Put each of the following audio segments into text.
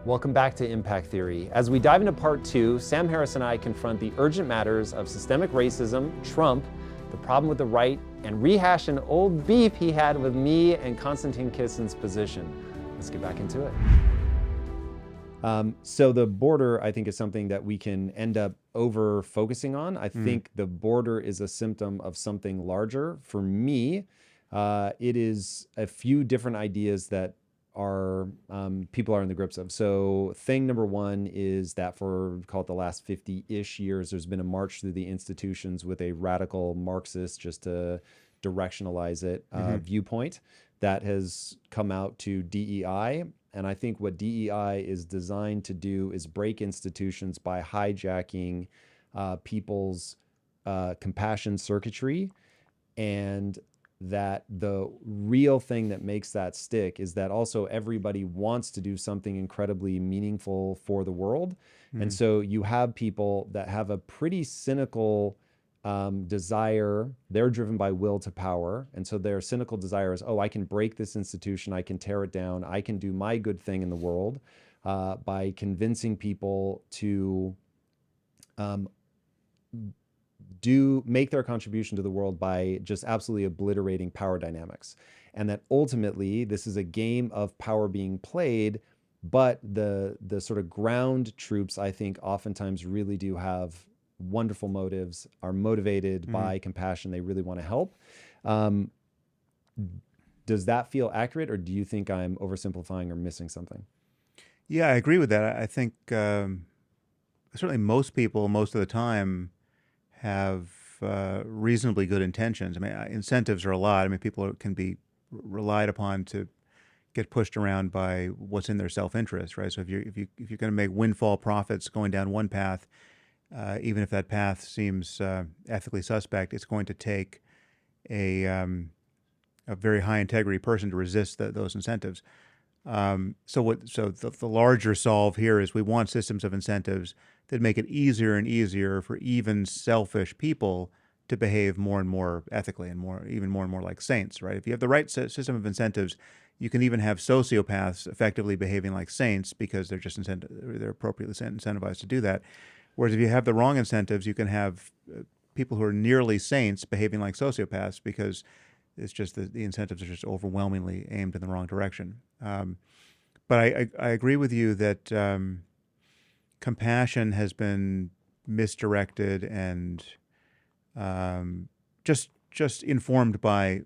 Welcome back to Impact Theory. As we dive into part 2, Sam Harris and I confront the urgent matters of systemic racism, Trump, the problem with the right, and rehash an old beef he had with me and Konstantin Kissin's position. Let's get back into it. So the border, I think, is something that we can end up over focusing on. I think the border is a symptom of something larger. For me, it is a few different ideas that are people are in the grips of. So thing number one is that for, call it the last 50-ish years, there's been a march through the institutions with a radical Marxist, just to directionalize it, viewpoint that has come out to DEI. And I think what DEI is designed to do is break institutions by hijacking people's compassion circuitry, and that the real thing that makes that stick is that also everybody wants to do something incredibly meaningful for the world. And so you have people that have a pretty cynical desire. They're driven by will to power. And so their cynical desire is, oh, I can break this institution. I can tear it down. I can do my good thing in the world by convincing people to make their contribution to the world by just absolutely obliterating power dynamics. And that ultimately this is a game of power being played, but the sort of ground troops, I think, oftentimes really do have wonderful motives, are motivated by compassion. They really want to help. Does that feel accurate, or do you think I'm oversimplifying or missing something? Yeah, I agree with that. I think certainly most people, most of the time, have reasonably good intentions. I mean, incentives are a lot. I mean, people can be relied upon to get pushed around by what's in their self-interest, right? So if you're going to make windfall profits going down one path, even if that path seems ethically suspect, it's going to take a very high integrity person to resist those incentives. So the larger solve here is we want systems of incentives that make it easier and easier for even selfish people to behave more and more ethically and even more and more like saints, right? If you have the right system of incentives, you can even have sociopaths effectively behaving like saints because they're just they're appropriately incentivized to do that. Whereas if you have the wrong incentives, you can have people who are nearly saints behaving like sociopaths because it's just the incentives are just overwhelmingly aimed in the wrong direction. But I agree with you that compassion has been misdirected and just informed by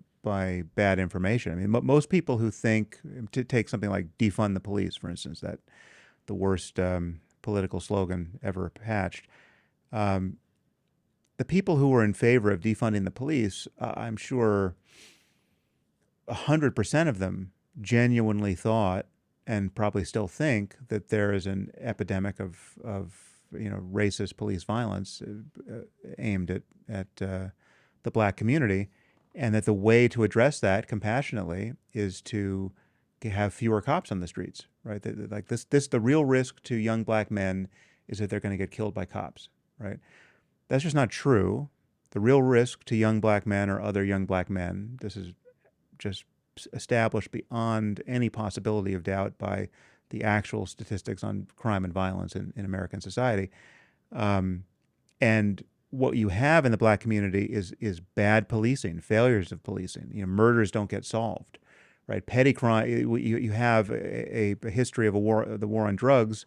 bad information. I mean, most people who think, to take something like defund the police, for instance, that the worst political slogan ever hatched. The people who were in favor of defunding the police, I'm sure 100% of them genuinely thought, and probably still think, that there is an epidemic of racist police violence aimed at the black community, and that the way to address that compassionately is to have fewer cops on the streets, right? Like the real risk to young black men is that they're going to get killed by cops, right? That's just not true. The real risk to young black men or other young black men, this is just established beyond any possibility of doubt by the actual statistics on crime and violence in American society. And what you have in the black community is bad policing, failures of policing. Murders don't get solved, right? Petty crime. You have a history of the war on drugs,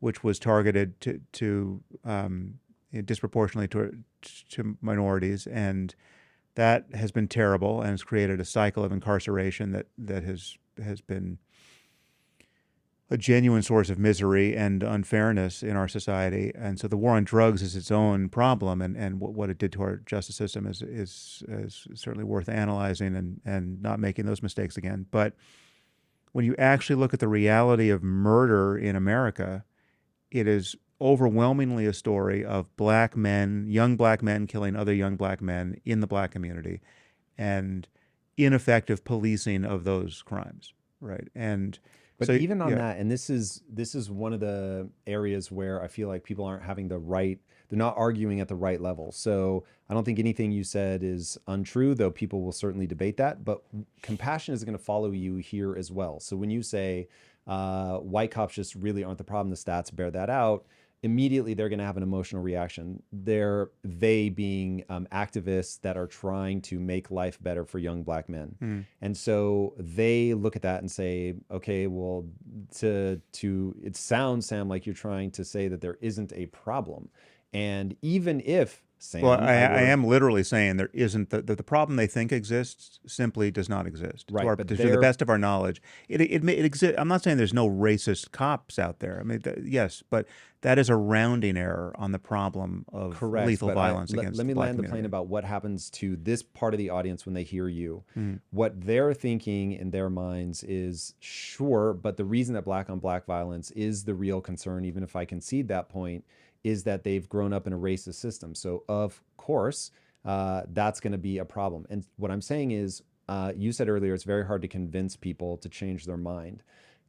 which was targeted to disproportionately to minorities, and that has been terrible and has created a cycle of incarceration that has been a genuine source of misery and unfairness in our society. And so the war on drugs is its own problem, and what it did to our justice system is certainly worth analyzing and not making those mistakes again. But when you actually look at the reality of murder in America, it is overwhelmingly a story of black men, young black men killing other young black men in the black community, and ineffective policing of those crimes, right? But so, even on that, and this is one of the areas where I feel like people aren't having they're not arguing at the right level. So I don't think anything you said is untrue, though people will certainly debate that. But compassion is going to follow you here as well. So when you say white cops just really aren't the problem. The stats bear that out. Immediately, they're going to have an emotional reaction. They being activists that are trying to make life better for young black men. And so they look at that and say, okay, well, it sounds, Sam, like you're trying to say that there isn't a problem. And even if, Sam, Well, I am literally saying there isn't the problem they think exists simply does not exist. Right, To the best of our knowledge, it exists. I'm not saying there's no racist cops out there. I mean, yes, but that is a rounding error on the problem of correct, lethal violence against let me the black land the community. plane about what happens to this part of the audience when they hear you. What they're thinking in their minds is, sure, but the reason that black on black violence is the real concern, even if I concede that point, is that they've grown up in a racist system. So of course, that's going to be a problem. And what I'm saying is, you said earlier, it's very hard to convince people to change their mind.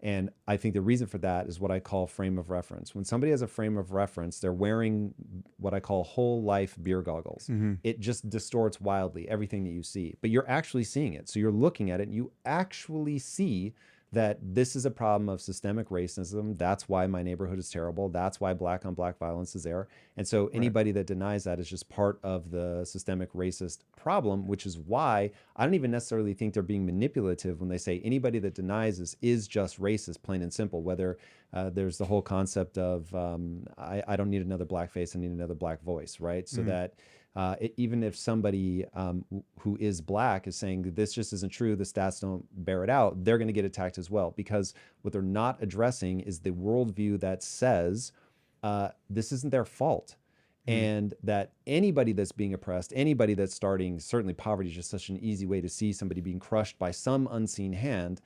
And I think the reason for that is what I call frame of reference. When somebody has a frame of reference, they're wearing what I call whole life beer goggles. It just distorts wildly everything that you see, but you're actually seeing it. So you're looking at it and you actually see that this is a problem of systemic racism. That's why my neighborhood is terrible. That's why black on black violence is there. And so anybody that denies that is just part of the systemic racist problem, which is why I don't even necessarily think they're being manipulative when they say anybody that denies this is just racist, plain and simple. Whether there's the whole concept of I don't need another black face, I need another black voice, right? So that even if somebody who is black is saying that this just isn't true, the stats don't bear it out, they're going to get attacked as well, because what they're not addressing is the worldview that says this isn't their fault. And that anybody that's being oppressed, anybody that's starting, certainly poverty is just such an easy way to see somebody being crushed by some unseen hand.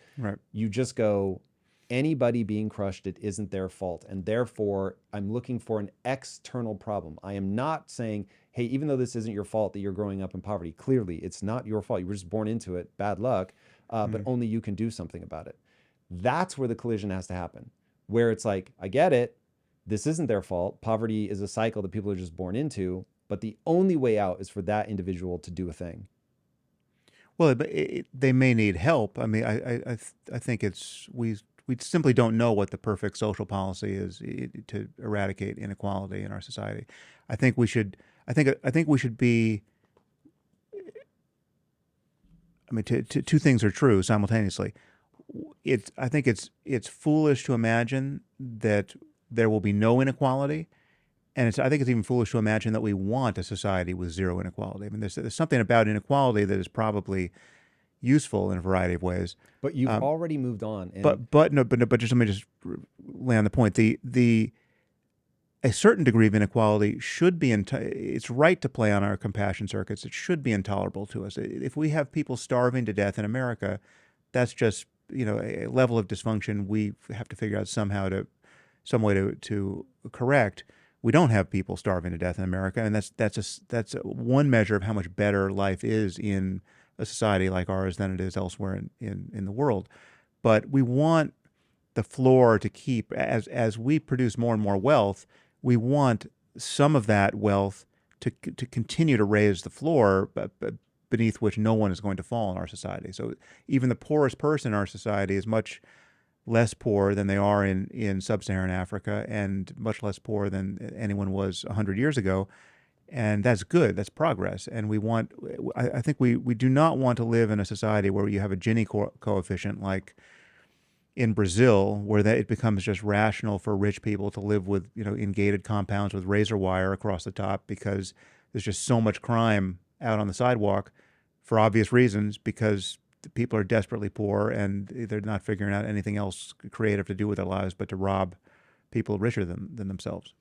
You just go, anybody being crushed, it isn't their fault. And therefore, I'm looking for an external problem. I am not saying, hey, even though this isn't your fault that you're growing up in poverty, clearly it's not your fault. You were just born into it, bad luck, but only you can do something about it. That's where the collision has to happen, where it's like, I get it. This isn't their fault. Poverty is a cycle that people are just born into, but the only way out is for that individual to do a thing. Well, they may need help. I mean, I think we simply don't know what the perfect social policy is to eradicate inequality in our society. I think we should be. I mean, two things are true simultaneously. I think it's foolish to imagine that there will be no inequality, and I think it's even foolish to imagine that we want a society with zero inequality. I mean, there's something about inequality that is probably useful in a variety of ways. But you've already moved on. And but just let me just lay on the point. A certain degree of inequality should be it's right to play on our compassion circuits. It should be intolerable to us. If we have people starving to death in America, that's just a level of dysfunction we have to figure out some way to correct. We don't have people starving to death in America, and that's one measure of how much better life is in a society like ours than it is elsewhere in the world. But we want the floor to keep, as we produce more and more wealth, we want some of that wealth to continue to raise the floor beneath which no one is going to fall in our society. So even the poorest person in our society is much less poor than they are in sub-Saharan Africa, and much less poor than anyone was 100 years ago. And that's good. That's progress. And I think we do not want to live in a society where you have a Gini coefficient like in Brazil, where it becomes just rational for rich people to live with, in gated compounds with razor wire across the top, because there's just so much crime out on the sidewalk for obvious reasons, because the people are desperately poor and they're not figuring out anything else creative to do with their lives but to rob people richer than themselves.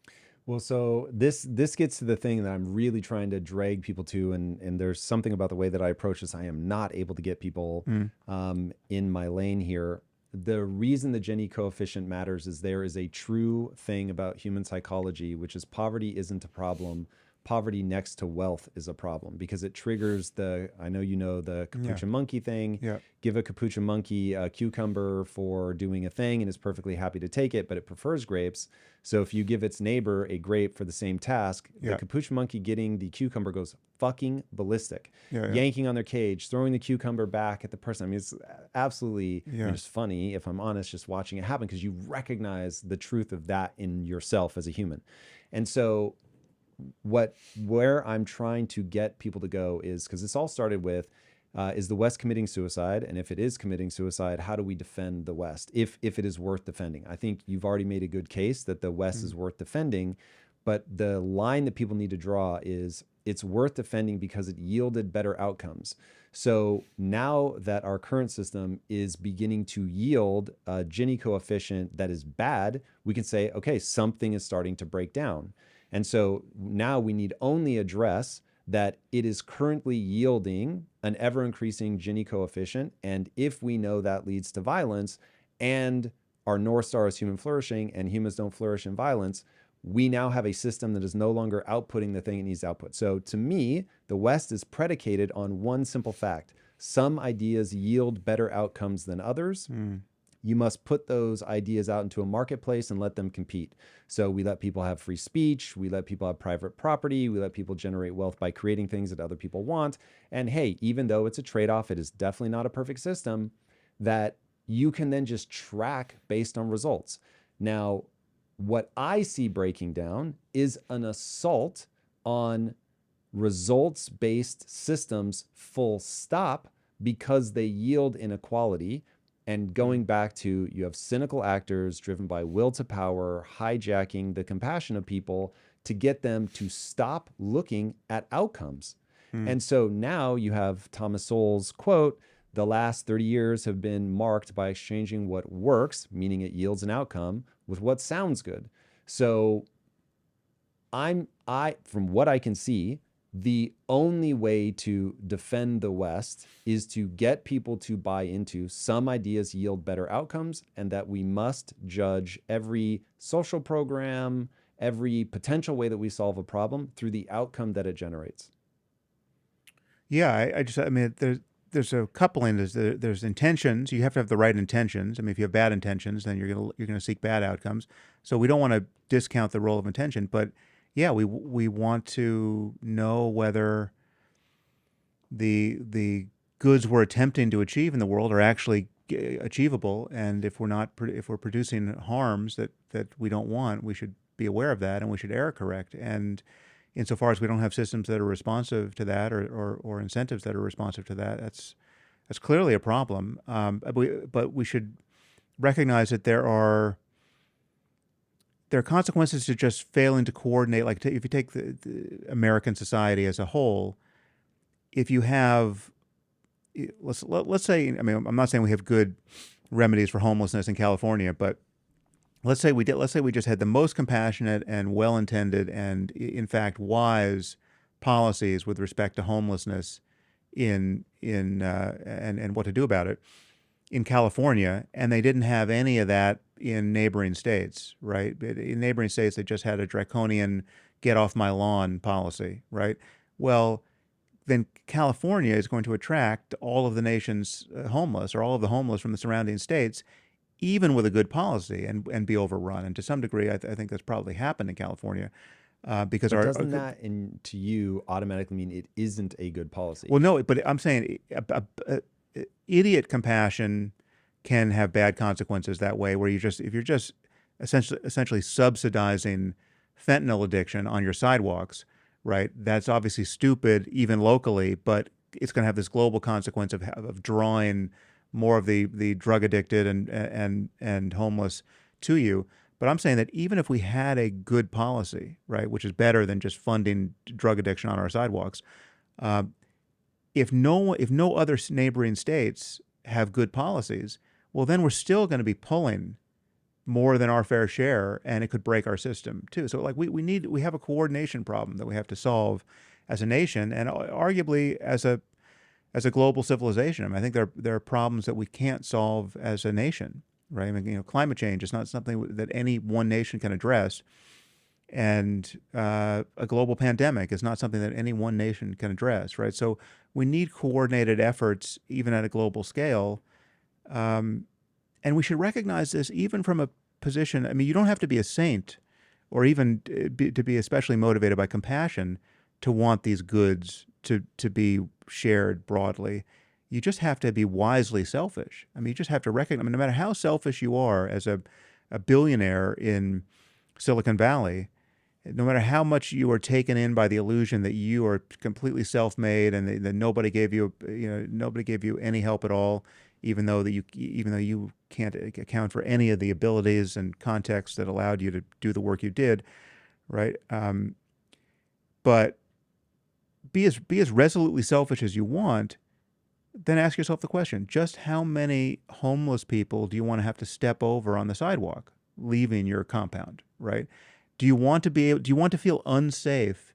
Well, so this gets to the thing that I'm really trying to drag people to, and there's something about the way that I approach this. I am not able to get people in my lane here. The reason the Gini coefficient matters is there is a true thing about human psychology, which is poverty isn't a problem. poverty next to wealth is a problem because it triggers I know you know the capuchin monkey thing. Yeah. Give a capuchin monkey a cucumber for doing a thing and is perfectly happy to take it, but it prefers grapes. So if you give its neighbor a grape for the same task, the capuchin monkey getting the cucumber goes fucking ballistic, yanking on their cage, throwing the cucumber back at the person. I mean, it's absolutely just funny, if I'm honest, just watching it happen because you recognize the truth of that in yourself as a human. And so where I'm trying to get people to go is, because this all started with, is the West committing suicide? And if it is committing suicide, how do we defend the West if it is worth defending? I think you've already made a good case that the West is worth defending, but the line that people need to draw is it's worth defending because it yielded better outcomes. So now that our current system is beginning to yield a Gini coefficient that is bad, we can say, okay, something is starting to break down. And so now we need only address that it is currently yielding an ever-increasing Gini coefficient. And if we know that leads to violence and our North Star is human flourishing and humans don't flourish in violence, we now have a system that is no longer outputting the thing it needs to output. So to me, the West is predicated on one simple fact. Some ideas yield better outcomes than others. You must put those ideas out into a marketplace and let them compete. So we let people have free speech. We let people have private property. We let people generate wealth by creating things that other people want. And hey, even though it's a trade-off, it is definitely not a perfect system that you can then just track based on results. Now, what I see breaking down is an assault on results-based systems full stop because they yield inequality. And going back to, you have cynical actors driven by will to power, hijacking the compassion of people to get them to stop looking at outcomes. And so now you have Thomas Sowell's quote, the last 30 years have been marked by exchanging what works, meaning it yields an outcome, with what sounds good. So from what I can see, the only way to defend the West is to get people to buy into some ideas yield better outcomes, and that we must judge every social program, every potential way that we solve a problem through the outcome that it generates. Yeah, I mean, there's a coupling. There's intentions. You have to have the right intentions. I mean, if you have bad intentions, then you're gonna seek bad outcomes. So we don't want to discount the role of intention, but yeah, we want to know whether the goods we're attempting to achieve in the world are actually achievable, and if we're producing harms that we don't want, we should be aware of that, and we should error correct. And insofar as we don't have systems that are responsive to that, or incentives that are responsive to that, that's clearly a problem. But we should recognize that there are consequences to just failing to coordinate. Like if you take the American society as a whole, if you have, let's say, I mean, I'm not saying we have good remedies for homelessness in California, but let's say we just had the most compassionate and well-intended and, in fact, wise policies with respect to homelessness and what to do about it in California, and they didn't have any of that in neighboring states, right? In neighboring states, they just had a draconian "get off my lawn" policy, right? Well, then California is going to attract all of the nation's homeless, or all of the homeless from the surrounding states, even with a good policy, and be overrun. And to some degree, I think that's probably happened in California, because But doesn't that, to you, automatically mean it isn't a good policy? Well, no, but I'm saying idiot compassion can have bad consequences that way, where if you're just essentially subsidizing fentanyl addiction on your sidewalks, right? That's obviously stupid, even locally, but it's going to have this global consequence of drawing more of the drug addicted and homeless to you. But I'm saying that even if we had a good policy, right, which is better than just funding drug addiction on our sidewalks, if no other neighboring states have good policies, well, then we're still going to be pulling more than our fair share, and it could break our system too. So, like, we have a coordination problem that we have to solve as a nation, and arguably as a global civilization. I mean, I think there are problems that we can't solve as a nation, right? I mean, climate change is not something that any one nation can address, And a global pandemic is not something that any one nation can address, right? So we need coordinated efforts, even at a global scale. Um, and we should recognize this even from a position. I mean, you don't have to be a saint or even to be especially motivated by compassion to want these goods to be shared broadly. You just have to be wisely selfish. I mean, you just have to recognize, I mean, no matter how selfish you are as a billionaire in Silicon Valley, no matter how much you are taken in by the illusion that you are completely self-made and that nobody gave you, nobody gave you any help at all, even though you can't account for any of the abilities and contexts that allowed you to do the work you did, right? But be as resolutely selfish as you want. Then ask yourself the question: just how many homeless people do you want to have to step over on the sidewalk, leaving your compound, right? Do you want to feel unsafe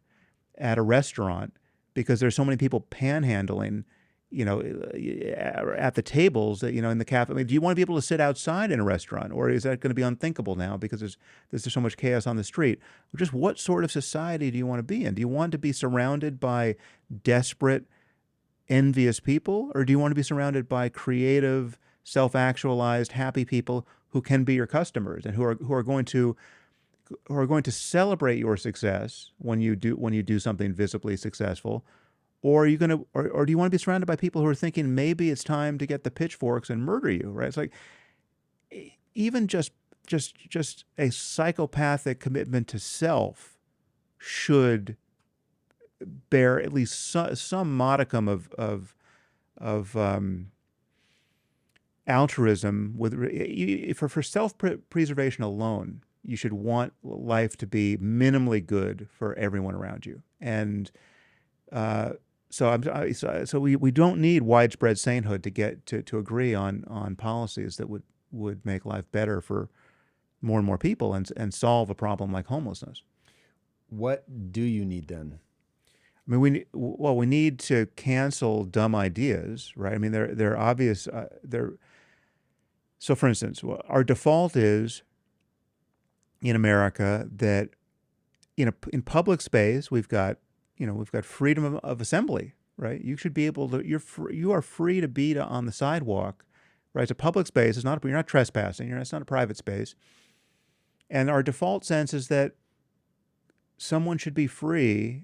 at a restaurant because there's so many people panhandling, at the tables that, in the cafe? I mean, do you want to be able to sit outside in a restaurant, or is that going to be unthinkable now because there's so much chaos on the street? Just what sort of society do you want to be in? Do you want to be surrounded by desperate, envious people, or do you want to be surrounded by creative, self-actualized, happy people who can be your customers and who are going to celebrate your success when you do something visibly successful? Or are you going to or do you want to be surrounded by people who are thinking maybe it's time to get the pitchforks and murder you, right? It's like even just a psychopathic commitment to self should bear at least some modicum of altruism for self-preservation alone. You should want life to be minimally good for everyone around you. And so we don't need widespread sainthood to get to agree on policies that would make life better for more and more people and solve a problem like homelessness. What do you need then? I mean, we need to cancel dumb ideas, right? I mean, they're obvious. So, for instance, our default is in America that in public space we've got freedom of assembly, right? You should be able to. You are free to be on the sidewalk, right? It's a public space. You're not trespassing. It's not a private space. And our default sense is that someone should be free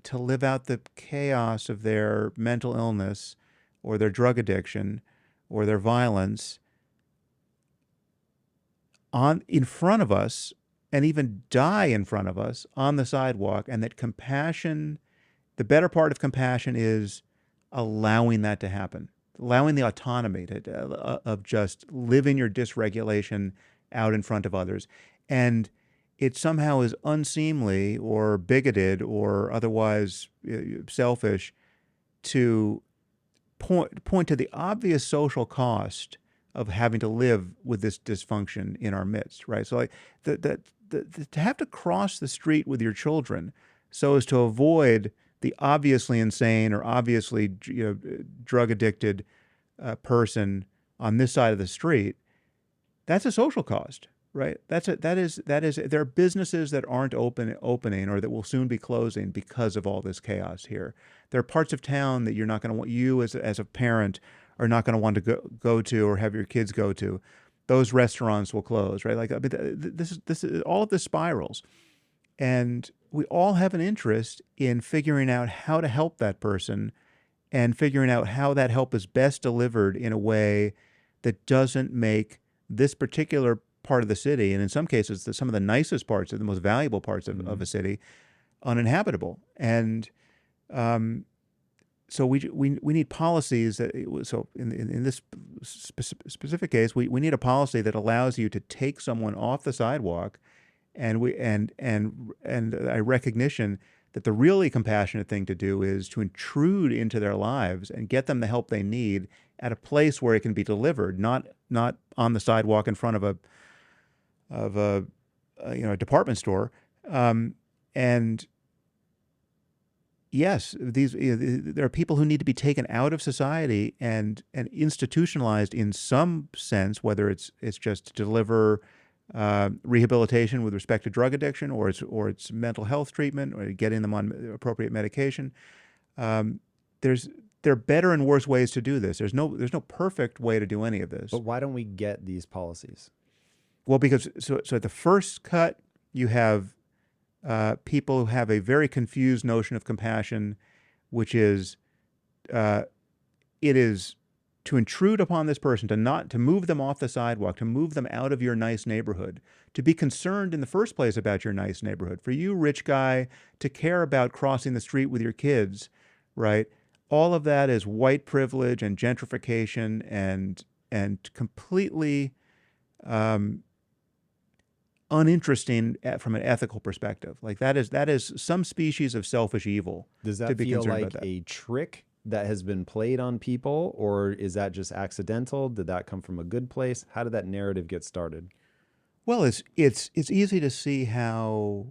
to live out the chaos of their mental illness or their drug addiction or their violence in front of us, and even die in front of us on the sidewalk. And that compassion, the better part of compassion is allowing that to happen, allowing the autonomy of just living your dysregulation out in front of others. And it somehow is unseemly or bigoted or otherwise selfish to point to the obvious social cost of having to live with this dysfunction in our midst, right? So like to have to cross the street with your children so as to avoid the obviously insane or obviously drug addicted person on this side of the street, that's a social cost. Right. That is. There are businesses that aren't opening or that will soon be closing because of all this chaos here. There are parts of town that you're not going to want, you as a parent are not going to want to go to or have your kids go to. Those restaurants will close. Right. Like this is all of this spirals, and we all have an interest in figuring out how to help that person and figuring out how that help is best delivered in a way that doesn't make this particular part of the city, and in some cases some of the nicest parts, the most valuable parts of a city, uninhabitable. And so we need policies that. So in this specific case, we need a policy that allows you to take someone off the sidewalk, and a recognition that the really compassionate thing to do is to intrude into their lives and get them the help they need at a place where it can be delivered, not on the sidewalk in front of a department store. And yes, there are people who need to be taken out of society and institutionalized in some sense, whether it's just to deliver rehabilitation with respect to drug addiction, or it's mental health treatment, or getting them on appropriate medication. There are better and worse ways to do this. There's no perfect way to do any of this. But why don't we get these policies? Well, because so at the first cut, you have people who have a very confused notion of compassion, which is it is to intrude upon this person, to move them off the sidewalk, to move them out of your nice neighborhood, to be concerned in the first place about your nice neighborhood. For you, rich guy, to care about crossing the street with your kids, right? All of that is white privilege and gentrification and completely uninteresting from an ethical perspective. Like that is some species of selfish evil. Does that to be feel concerned like about that. a trick that has been played on people, or is that just accidental? Did that come from a good place? How did that narrative get started? Well, it's easy to see how,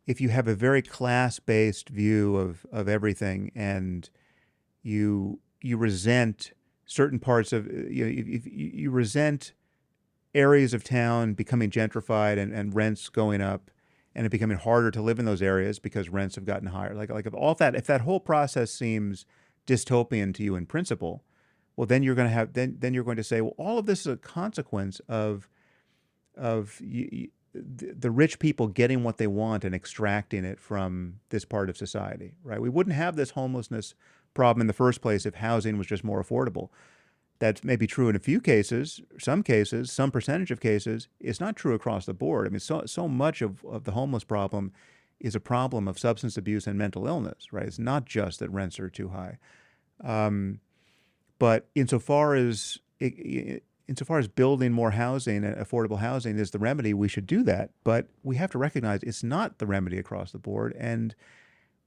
if you have a very class-based view of everything, and you resent certain parts of, if you resent areas of town becoming gentrified and rents going up, and it becoming harder to live in those areas because rents have gotten higher. Like if that whole process seems dystopian to you in principle, well, then you're going to have then you're going to say, well, all of this is a consequence of the rich people getting what they want and extracting it from this part of society, right? We wouldn't have this homelessness problem in the first place if housing was just more affordable. That may be true in a few cases, some percentage of cases. It's not true across the board. I mean, so much of the homeless problem is a problem of substance abuse and mental illness, right? It's not just that rents are too high. But insofar as building more housing, affordable housing is the remedy, we should do that. But we have to recognize it's not the remedy across the board, and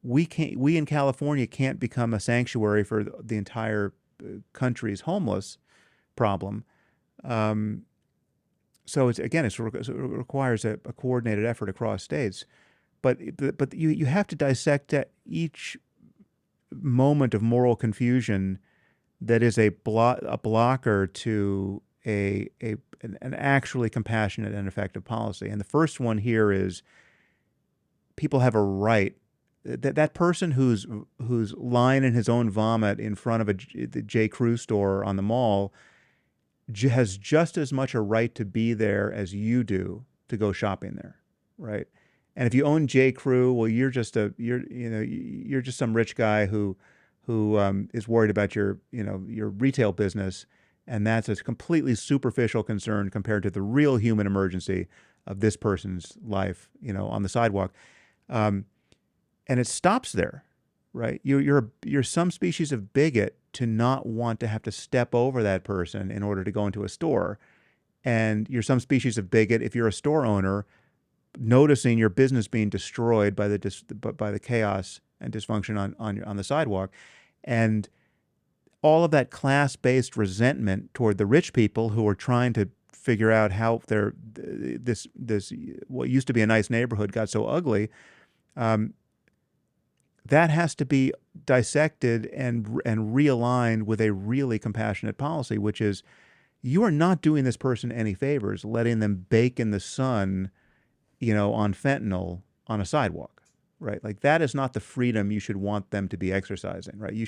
we in California can't become a sanctuary for the entire country's homeless problem. So it requires a coordinated effort across states. But you have to dissect each moment of moral confusion that is a blocker to an actually compassionate and effective policy. And the first one here is people have a right. That person who's lying in his own vomit in front of the J. Crew store on the mall has just as much a right to be there as you do to go shopping there, right? And if you own J. Crew, well, you're just some rich guy who is worried about your retail business, and that's a completely superficial concern compared to the real human emergency of this person's life, on the sidewalk. And it stops there, right? You're some species of bigot to not want to have to step over that person in order to go into a store. And you're some species of bigot if you're a store owner noticing your business being destroyed by the chaos and dysfunction on the sidewalk. And all of that class-based resentment toward the rich people who are trying to figure out how this what used to be a nice neighborhood got so ugly, that has to be dissected and realigned with a really compassionate policy, which is you are not doing this person any favors, letting them bake in the sun, on fentanyl on a sidewalk, right? Like that is not the freedom you should want them to be exercising, right? You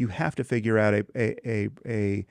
have to figure out a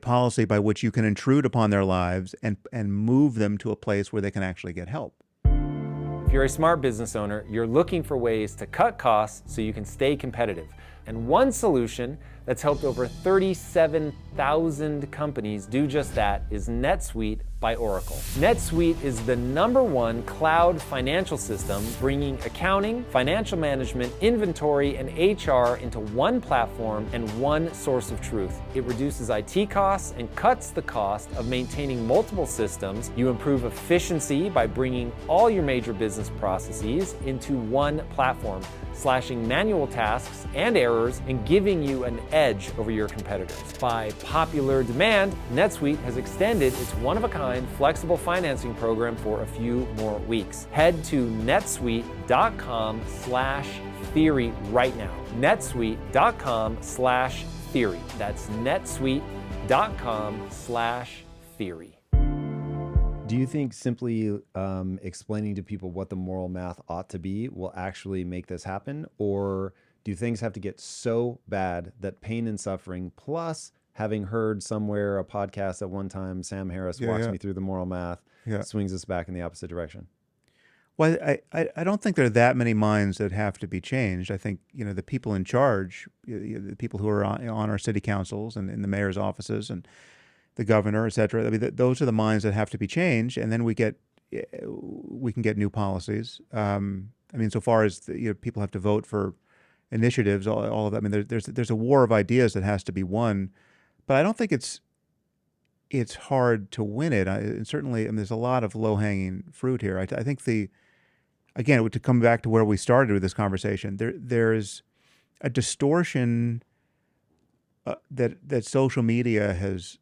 policy by which you can intrude upon their lives and move them to a place where they can actually get help. If you're a smart business owner, you're looking for ways to cut costs so you can stay competitive. And one solution that's helped over 37,000 companies do just that is NetSuite by Oracle. NetSuite is the #1 cloud financial system, bringing accounting, financial management, inventory, and HR into one platform and one source of truth. It reduces IT costs and cuts the cost of maintaining multiple systems. You improve efficiency by bringing all your major business processes into one platform, slashing manual tasks and errors and giving you an edge over your competitors. By popular demand, NetSuite has extended its one-of-a-kind flexible financing program for a few more weeks. Head to netsuite.com/theory right now. netsuite.com/theory. That's netsuite.com/theory. theory. Do you think simply explaining to people what the moral math ought to be will actually make this happen? Or do things have to get so bad that pain and suffering, plus having heard somewhere a podcast at one time, Sam Harris walks me through the moral math, swings us back in the opposite direction? Well, I don't think there are that many minds that have to be changed. I think, the people in charge, the people who are on our city councils and in the mayor's offices and the governor, et cetera, I mean, those are the minds that have to be changed, and then we can get new policies. I mean, so far as people have to vote for initiatives, all of that. I mean, there's a war of ideas that has to be won, but I don't think it's hard to win it. And certainly, I mean, there's a lot of low-hanging fruit here. I think again, to come back to where we started with this conversation, there's a distortion that social media has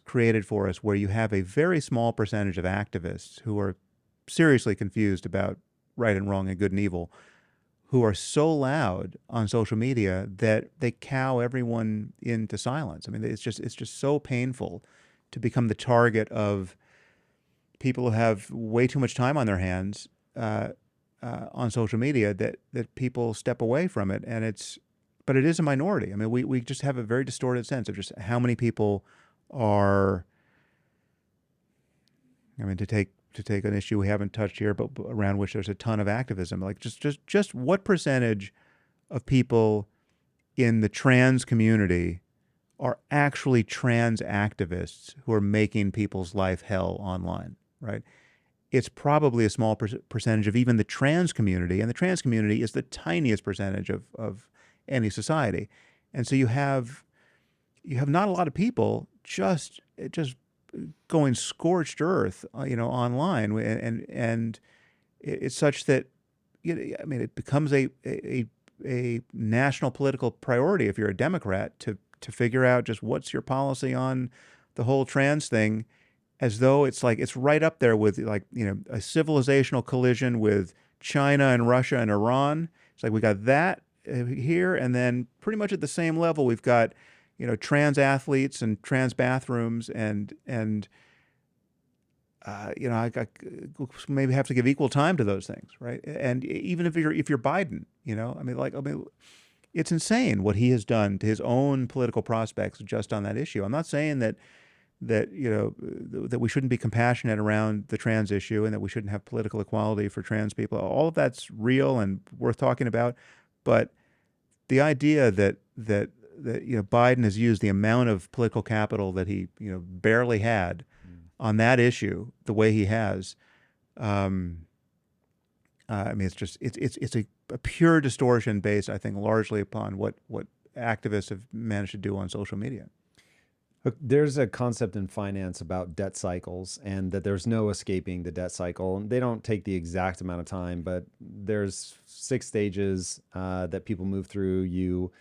created for us, where you have a very small percentage of activists who are seriously confused about right and wrong and good and evil, who are so loud on social media that they cow everyone into silence. I mean, it's just so painful to become the target of people who have way too much time on their hands on social media that people step away from it. But it is a minority. I mean, we just have a very distorted sense of just how many people are, I mean, to take an issue we haven't touched here, but around which there's a ton of activism, like just what percentage of people in the trans community are actually trans activists who are making people's life hell online, right? It's probably a small percentage of even the trans community, and the trans community is the tiniest percentage of any society. And so you have not a lot of people just going scorched earth, online, and it's such that, I mean, it becomes a national political priority if you're a Democrat to figure out just what's your policy on the whole trans thing, as though it's like it's right up there with, like, a civilizational collision with China and Russia and Iran. It's like we got that here, and then pretty much at the same level we've got trans athletes and trans bathrooms, and I maybe have to give equal time to those things, right? And even if you're Biden, I mean, it's insane what he has done to his own political prospects just on that issue. I'm not saying that we shouldn't be compassionate around the trans issue and that we shouldn't have political equality for trans people. All of that's real and worth talking about, but the idea that Biden has used the amount of political capital that he barely had on that issue the way he has, I mean, it's a pure distortion based, I think, largely upon what activists have managed to do on social media. Look, there's a concept in finance about debt cycles, and that there's no escaping the debt cycle. And they don't take the exact amount of time, but there's 6 stages that people move through. You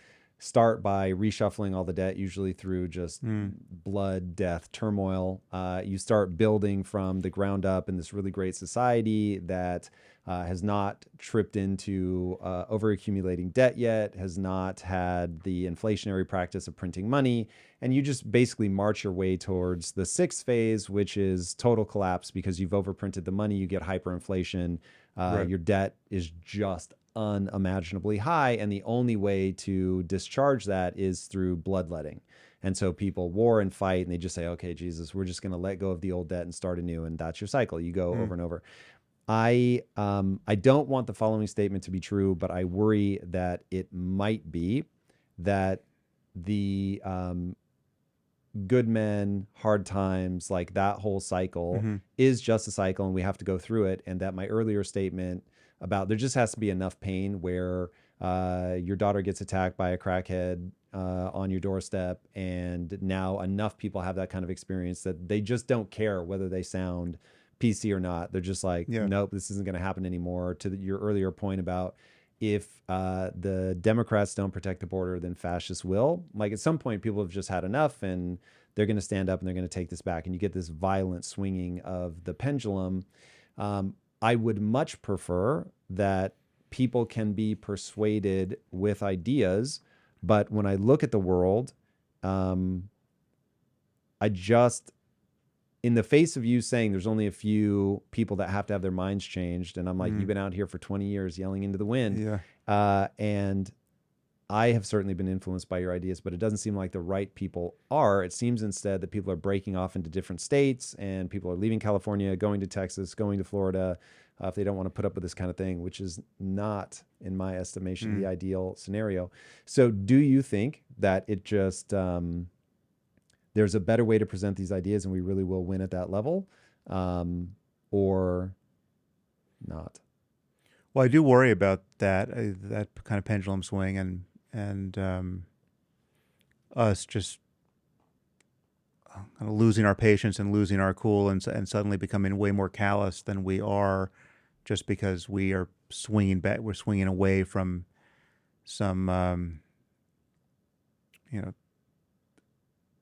start by reshuffling all the debt, usually through just blood, death, turmoil. You start building from the ground up in this really great society that has not tripped into overaccumulating debt yet, has not had the inflationary practice of printing money. And you just basically march your way towards the 6th phase, which is total collapse because you've overprinted the money, you get hyperinflation, right. Your debt is just unimaginably high, and the only way to discharge that is through bloodletting. And so people war and fight, and they just say, okay, Jesus, we're just going to let go of the old debt and start anew. And that's your cycle. You go over and over. I don't want the following statement to be true, but I worry that it might be, that the good men, hard times, like that whole cycle is just a cycle, and we have to go through it. And that my earlier statement about there just has to be enough pain where your daughter gets attacked by a crackhead on your doorstep, and now enough people have that kind of experience that they just don't care whether they sound PC or not. They're just like, nope, this isn't going to happen anymore. To your earlier point about if the Democrats don't protect the border, then fascists will. Like, at some point, people have just had enough, and they're going to stand up and they're going to take this back. And you get this violent swinging of the pendulum. I would much prefer that people can be persuaded with ideas, but when I look at the world, I just in the face of you saying there's only a few people that have to have their minds changed, and I'm like, Mm. you've been out here for 20 years yelling into the wind. Yeah. And I have certainly been influenced by your ideas, but it doesn't seem like the right people are. It seems instead that people are breaking off into different states, and people are leaving California, going to Texas, going to Florida, if they don't want to put up with this kind of thing, which is not, in my estimation, the ideal scenario. So do you think that it just, there's a better way to present these ideas and we really will win at that level, or not? Well, I do worry about that kind of pendulum swing, and us just kind of losing our patience and losing our cool, and suddenly becoming way more callous than we are, just because we are swinging back. We're swinging away from some,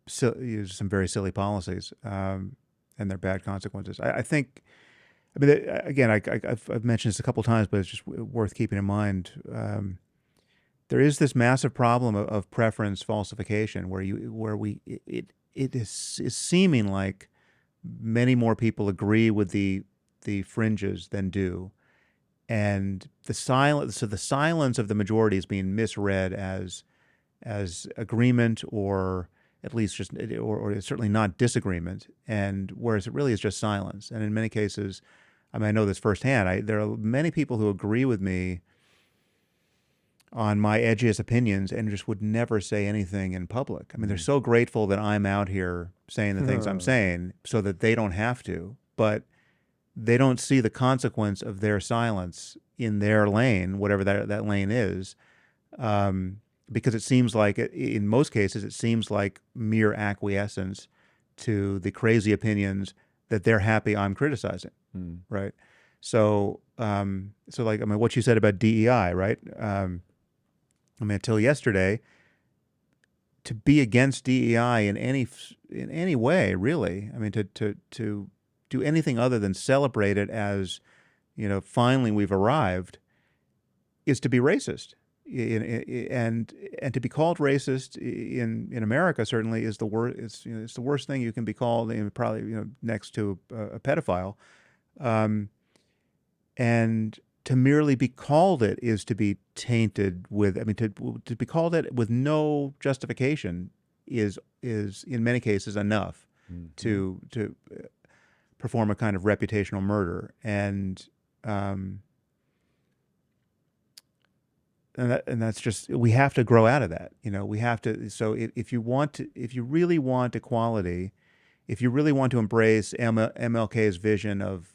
some very silly policies, and their bad consequences. I think. I mean, again, I've mentioned this a couple of times, but it's just worth keeping in mind. There is this massive problem of preference falsification, it is seeming like many more people agree with the fringes than do, and the silence of the majority is being misread as agreement, or at least just or certainly not disagreement, and whereas it really is just silence. And in many cases, I mean, I know this firsthand. There are many people who agree with me on my edgiest opinions and just would never say anything in public. I mean, they're so grateful that I'm out here saying the things I'm saying so that they don't have to, but they don't see the consequence of their silence in their lane, whatever that lane is, because it seems like, in most cases, it seems like mere acquiescence to the crazy opinions that they're happy I'm criticizing, right? So, like, I mean, what you said about DEI, right? I mean, until yesterday, to be against DEI in any way, really, I mean, to do anything other than celebrate it as, finally we've arrived, is to be racist. And to be called racist in America certainly is the worst. It's the worst thing you can be called, probably next to a pedophile, and to merely be called it is to be tainted with. I mean, to be called it with no justification is in many cases enough to perform a kind of reputational murder, and that's just, we have to grow out of that. We have to. So if you really want equality, if you really want to embrace MLK's vision of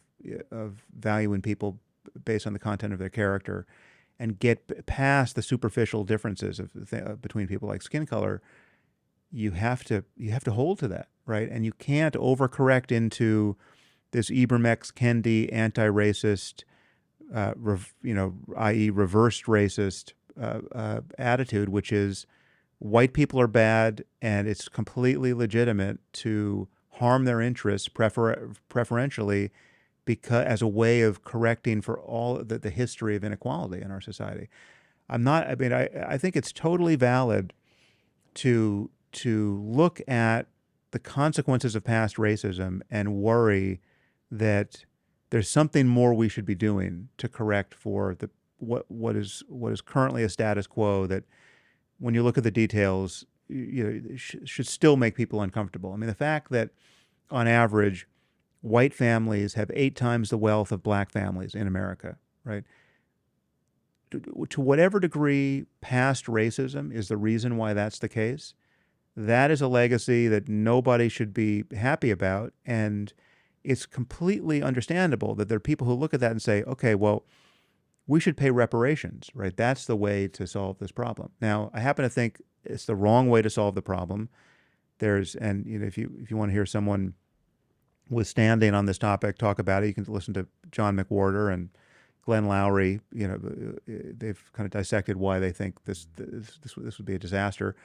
valuing people based on the content of their character, and get past the superficial differences between people like skin color, you have to hold to that, right? And you can't overcorrect into this Ibrahim Kendi anti-racist, i.e. reversed racist attitude, which is white people are bad and it's completely legitimate to harm their interests preferentially, because as a way of correcting for all the history of inequality in our society. I think it's totally valid to look at the consequences of past racism and worry that there's something more we should be doing to correct for what is currently a status quo that, when you look at the details, should still make people uncomfortable. I mean, the fact that on average, white families have 8 times the wealth of black families in America, right? To whatever degree past racism is the reason why that's the case, that is a legacy that nobody should be happy about. And it's completely understandable that there are people who look at that and say, okay, well, we should pay reparations, right? That's the way to solve this problem. Now, I happen to think it's the wrong way to solve the problem. If you want to hear someone with standing on this topic talk about it, you can listen to John McWhorter and Glenn Lowry. They've kind of dissected why they think this would be a disaster.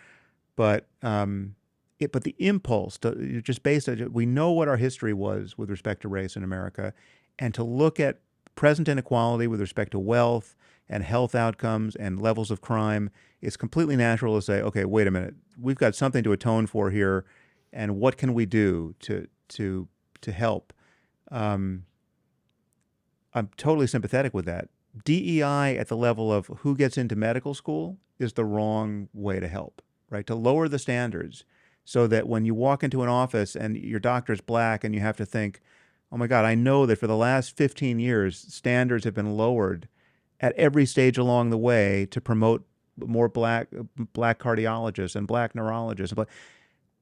But the impulse to just we know what our history was with respect to race in America, and to look at present inequality with respect to wealth and health outcomes and levels of crime, it's completely natural to say, okay, wait a minute, we've got something to atone for here, and what can we do to to help. I'm totally sympathetic with that. DEI at the level of who gets into medical school is the wrong way to help, right? To lower the standards so that when you walk into an office and your doctor's black and you have to think, oh my God, I know that for the last 15 years, standards have been lowered at every stage along the way to promote more black cardiologists and black neurologists.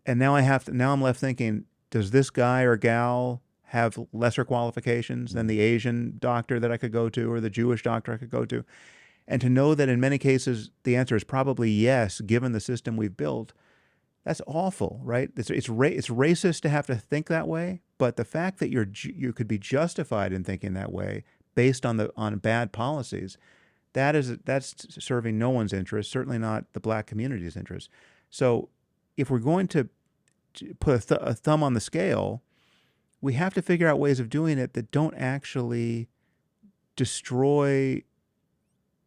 And now I'm left thinking, does this guy or gal have lesser qualifications than the Asian doctor that I could go to or the Jewish doctor I could go to? And to know that in many cases the answer is probably yes, given the system we've built, that's awful, right? It's racist to have to think that way, but the fact that you could be justified in thinking that way based on bad policies, that's serving no one's interest, certainly not the black community's interest. So if we're going to put a thumb on the scale, we have to figure out ways of doing it that don't actually destroy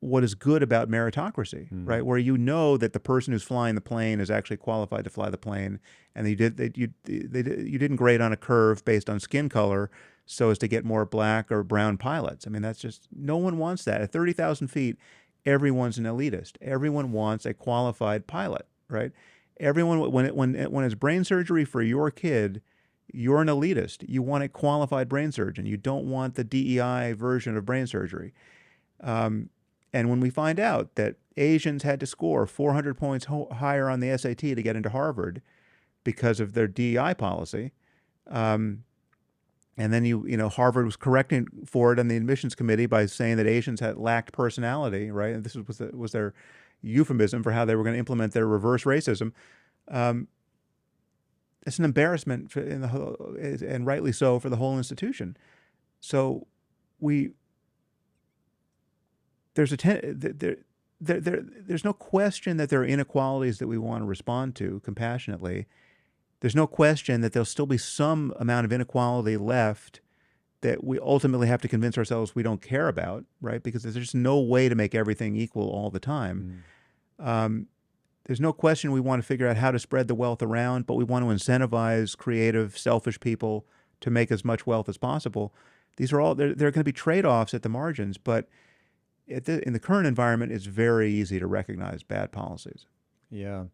what is good about meritocracy, right? Where you know that the person who's flying the plane is actually qualified to fly the plane, and you didn't grade on a curve based on skin color so as to get more black or brown pilots. I mean, that's just, no one wants that. At 30,000 feet, everyone's an elitist. Everyone wants a qualified pilot, right? Everyone, when it's brain surgery for your kid, you're an elitist. You want a qualified brain surgeon. You don't want the DEI version of brain surgery. And when we find out that Asians had to score 400 points higher on the SAT to get into Harvard because of their DEI policy, and then Harvard was correcting for it on the admissions committee by saying that Asians lacked personality, right? And this was their euphemism for how they were going to implement their reverse racism. It's an embarrassment and rightly so, for the whole institution. So there's no question that there are inequalities that we want to respond to compassionately. There's no question that there'll still be some amount of inequality left that we ultimately have to convince ourselves we don't care about, right? Because there's just no way to make everything equal all the time. There's no question we want to figure out how to spread the wealth around, but we want to incentivize creative, selfish people to make as much wealth as possible. These are all, there are going to be trade-offs at the margins, but in the current environment, it's very easy to recognize bad policies. Yeah.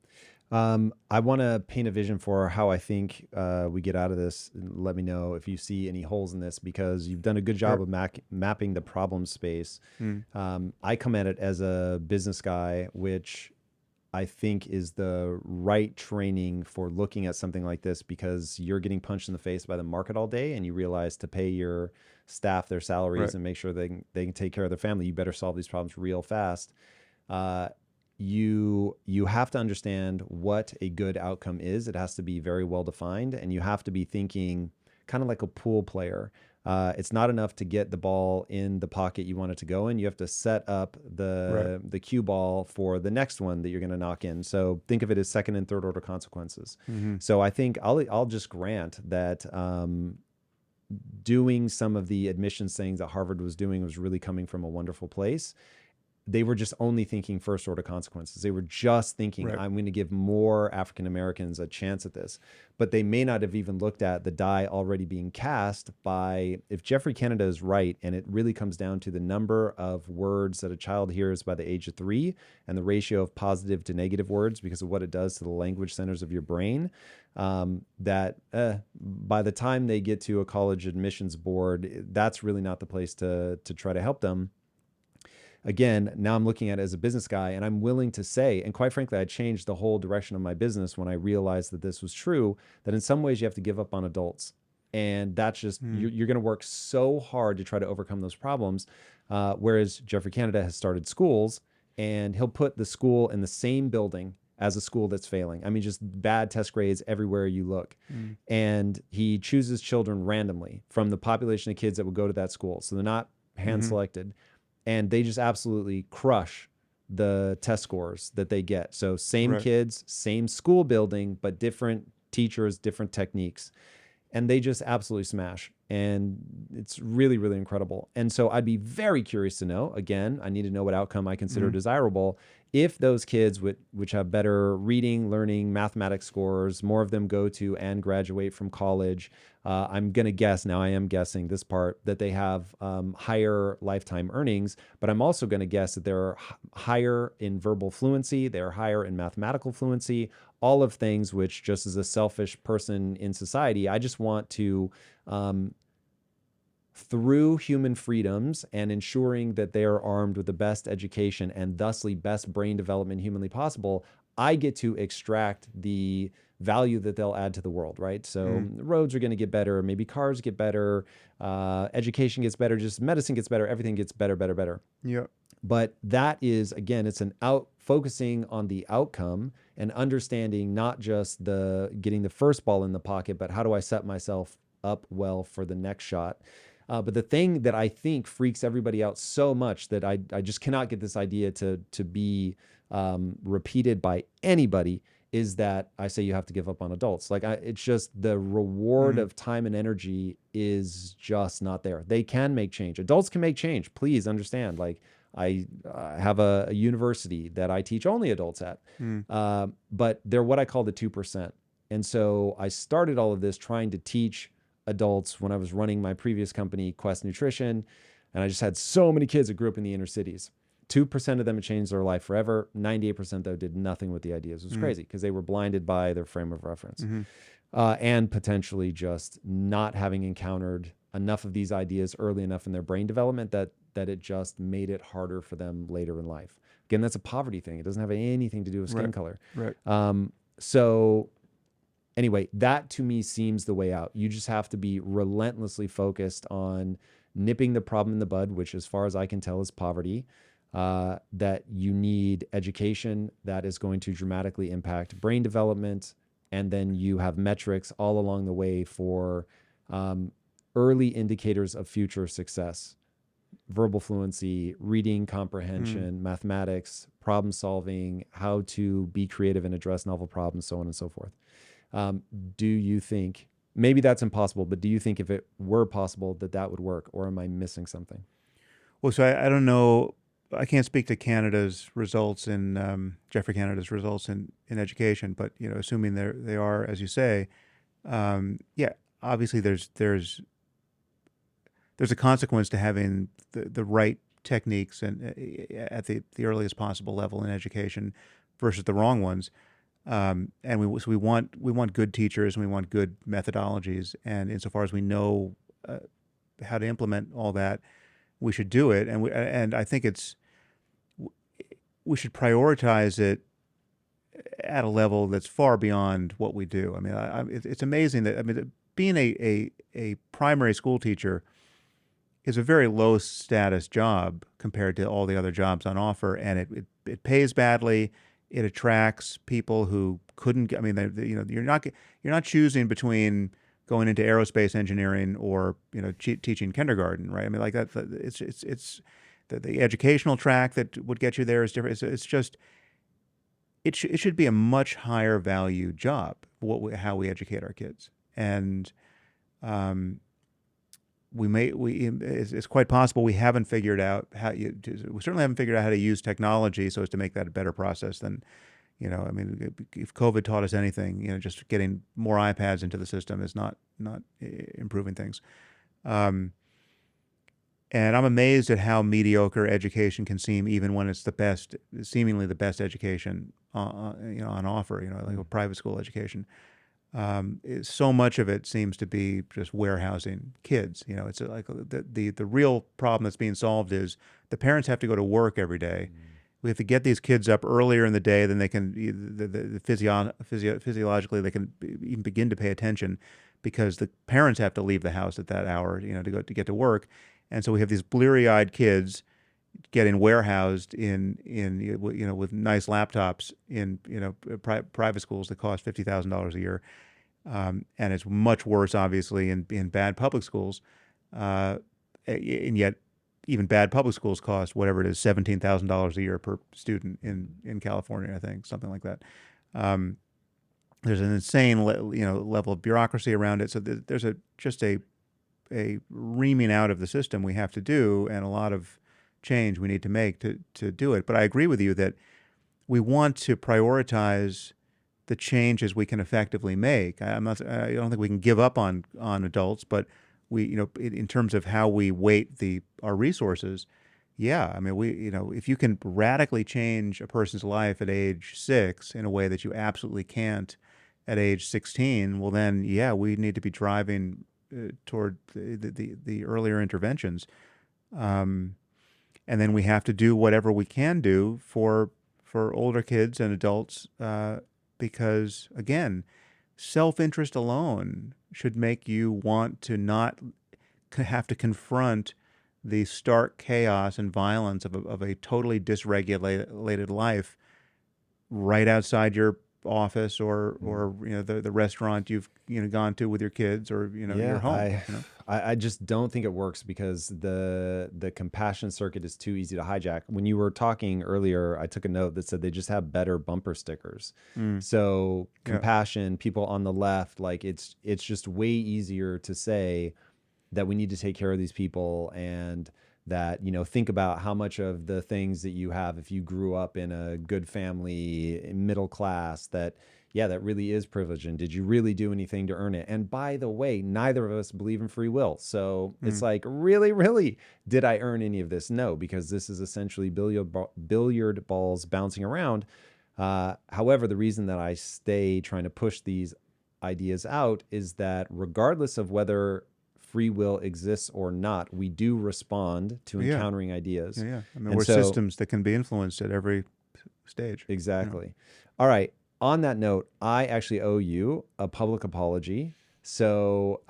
I want to paint a vision for how I think we get out of this. Let me know if you see any holes in this, because you've done a good job of mapping the problem space. I come at it as a business guy, which I think is the right training for looking at something like this, because you're getting punched in the face by the market all day, and you realize to pay your staff their salaries and make sure they can take care of their family, you better solve these problems real fast. You have to understand what a good outcome is. It has to be very well defined, and you have to be thinking kind of like a pool player. It's not enough to get the ball in the pocket you want it to go in. You have to set up the cue ball for the next one that you're going to knock in. So think of it as second and third order consequences. So I think I'll just grant that doing some of the admissions things that Harvard was doing was really coming from a wonderful place. They were just only thinking first order consequences. They were just thinking, I'm going to give more African Americans a chance at this. But they may not have even looked at the die already being cast by, if Jeffrey Canada is right, and it really comes down to the number of words that a child hears by the age of 3 and the ratio of positive to negative words because of what it does to the language centers of your brain, that by the time they get to a college admissions board, that's really not the place to try to help them. Again, now I'm looking at it as a business guy, and I'm willing to say, and quite frankly, I changed the whole direction of my business when I realized that this was true, that in some ways you have to give up on adults. And that's just, you're going to work so hard to try to overcome those problems. Whereas Jeffrey Canada has started schools, and he'll put the school in the same building as a school that's failing. I mean, just bad test grades everywhere you look. And he chooses children randomly from the population of kids that would go to that school. So they're not hand-selected. And they just absolutely crush the test scores that they get. So same kids, same school building, but different teachers, different techniques. And they just absolutely smash. And it's really, really incredible. And so I'd be very curious to know, again, I need to know what outcome I consider desirable. If those kids which have better reading, learning, mathematics scores, more of them go to and graduate from college, I'm going to guess, now I am guessing this part, that they have higher lifetime earnings, but I'm also going to guess that they're higher in verbal fluency, they're higher in mathematical fluency, all of things which, just as a selfish person in society, I just want to, through human freedoms and ensuring that they are armed with the best education and thusly best brain development humanly possible, I get to extract the value that they'll add to the world, right? So roads are going to get better, maybe cars get better, education gets better, just medicine gets better, everything gets better, better, better. Yeah. But that is, again, it's focusing on the outcome and understanding not just getting the first ball in the pocket, but how do I set myself up well for the next shot. But the thing that I think freaks everybody out so much that I just cannot get this idea to be repeated by anybody is that I say you have to give up on adults. Like it's just the reward of time and energy is just not there. They can make change. Adults can make change. Please understand. Like I have a university that I teach only adults at, but they're what I call the 2%. And so I started all of this trying to teach adults when I was running my previous company, Quest Nutrition. And I just had so many kids that grew up in the inner cities. 2% of them had changed their life forever. 98% though did nothing with the ideas. It was crazy because they were blinded by their frame of reference and potentially just not having encountered enough of these ideas early enough in their brain development that it just made it harder for them later in life. Again, that's a poverty thing. It doesn't have anything to do with skin color. Right. So anyway, that to me seems the way out. You just have to be relentlessly focused on nipping the problem in the bud, which as far as I can tell is poverty, that you need education that is going to dramatically impact brain development. And then you have metrics all along the way for early indicators of future success. Verbal fluency, reading comprehension, mathematics, problem solving, how to be creative and address novel problems, so on and so forth. Do you think, maybe that's impossible, but do you think if it were possible that would work, or am I missing something? Well, so I don't know. I can't speak to Canada's results in Geoffrey Canada's results in education, but assuming they are, as you say, obviously there's a consequence to having the right techniques and at the earliest possible level in education versus the wrong ones. And we want good teachers and we want good methodologies. And insofar as we know how to implement all that, we should do it. And I think we should prioritize it at a level that's far beyond what we do. I mean, it's amazing that being a primary school teacher is a very low status job compared to all the other jobs on offer, and it pays badly. It attracts people who couldn't. I mean, you're not choosing between going into aerospace engineering or teaching kindergarten, right? I mean, like that. It's the educational track that would get you there is different. It's just it should be a much higher value job. How we educate our kids, and it's quite possible we haven't figured out we certainly haven't figured out how to use technology so as to make that a better process than, I mean, if COVID taught us anything, just getting more iPads into the system is not improving things. And I'm amazed at how mediocre education can seem, even when it's seemingly the best education, on offer, like a private school education. So much of it seems to be just warehousing kids. It's like the real problem that's being solved is the parents have to go to work every day. We have to get these kids up earlier in the day than they can, physiologically, they can even begin to pay attention, because the parents have to leave the house at that hour, to get to work. And so we have these bleary-eyed kids getting warehoused in with nice laptops in private schools that cost $50,000 a year, and it's much worse, obviously, in bad public schools, and yet even bad public schools cost whatever it is, $17,000 a year per student in California, I think, something like that. There's an insane level of bureaucracy around it, so there's just a a reaming out of the system we have to do, and a lot of change we need to make to do it. But I agree with you that we want to prioritize the changes we can effectively make. I don't think we can give up on adults, but we, in terms of how we weight our resources, yeah. I mean, if you can radically change a person's life at age 6 in a way that you absolutely can't at age 16, well then, yeah, we need to be driving toward the earlier interventions. And then we have to do whatever we can do for older kids and adults, because, again, self-interest alone should make you want to not have to confront the stark chaos and violence of a totally dysregulated life right outside your office or the restaurant you've gone to with your kids, or your home. I just don't think it works because the compassion circuit is too easy to hijack. When you were talking earlier, I took a note that said they just have better bumper stickers. So compassion, people on the left, like it's just way easier to say that we need to take care of these people, and that, think about how much of the things that you have, if you grew up in a good family, middle class, that really is privilege. And did you really do anything to earn it? And by the way, neither of us believe in free will. So it's like, really, did I earn any of this? No, because this is essentially billiard balls bouncing around. However, the reason that I stay trying to push these ideas out is that regardless of whether free will exists or not, we do respond to encountering ideas. I mean, we're systems that can be influenced at every stage. Exactly. All right. On that note, I actually owe you a public apology. So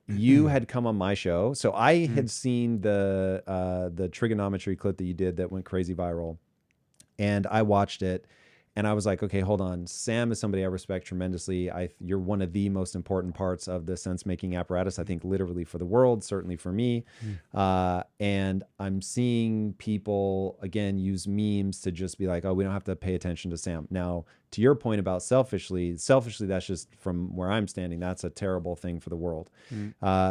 you had come on my show. So I had seen the trigonometry clip that you did that went crazy viral, and I watched it. And I was like, okay, hold on. Sam is somebody I respect tremendously. You're one of the most important parts of the sense-making apparatus, I think, literally for the world, certainly for me. And I'm seeing people, again, use memes to just be like, oh, we don't have to pay attention to Sam. Now, to your point about selfishly, that's just from where I'm standing. That's a terrible thing for the world.